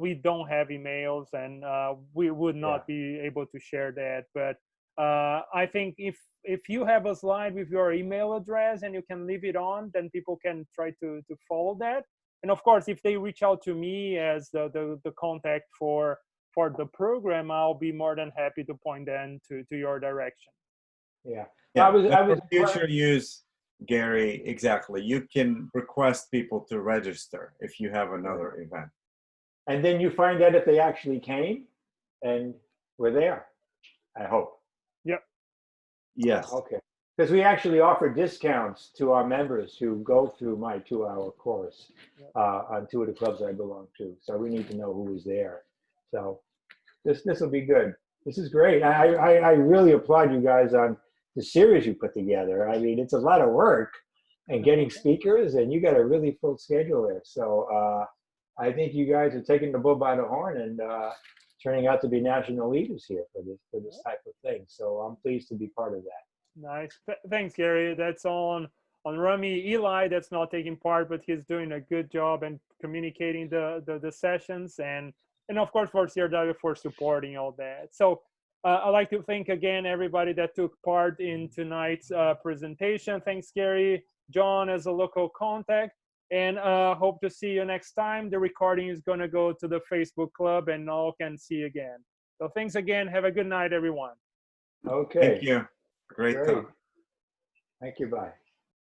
C: we don't have emails, and we would not be able to share that. But I think if you have a slide with your email address and you can leave it on, then people can try to follow that. And of course, if they reach out to me as the contact for the program, I'll be more than happy to point them to your direction.
B: Yeah.
A: Yeah,
B: I was
A: for future use, Gary, exactly. You can request people to register if you have another event.
B: And then you find out if they actually came and were there, I hope.
C: Yep.
A: Yes.
B: Okay. Because we actually offer discounts to our members who go through my 2-hour course on 2 of the clubs I belong to. So we need to know who was there. So this will be good. This is great. I really applaud you guys on the series you put together. I mean, it's a lot of work and getting speakers, and you got a really full schedule there. So I think you guys are taking the bull by the horn and turning out to be national leaders here for this type of thing. So I'm pleased to be part of that.
C: Nice. Thanks, Gary. That's on Rami. Eli, that's not taking part, but he's doing a good job and communicating the sessions, and of course for CRW for supporting all that. So I'd like to thank again everybody that took part in tonight's presentation. Thanks, Gary, John as a local contact, and hope to see you next time. The recording is going to go to the Facebook club, and all can see again. So thanks again. Have a good night, everyone.
B: Okay.
A: Thank you. Great
B: Great.
A: talk.
B: Thank you. Bye.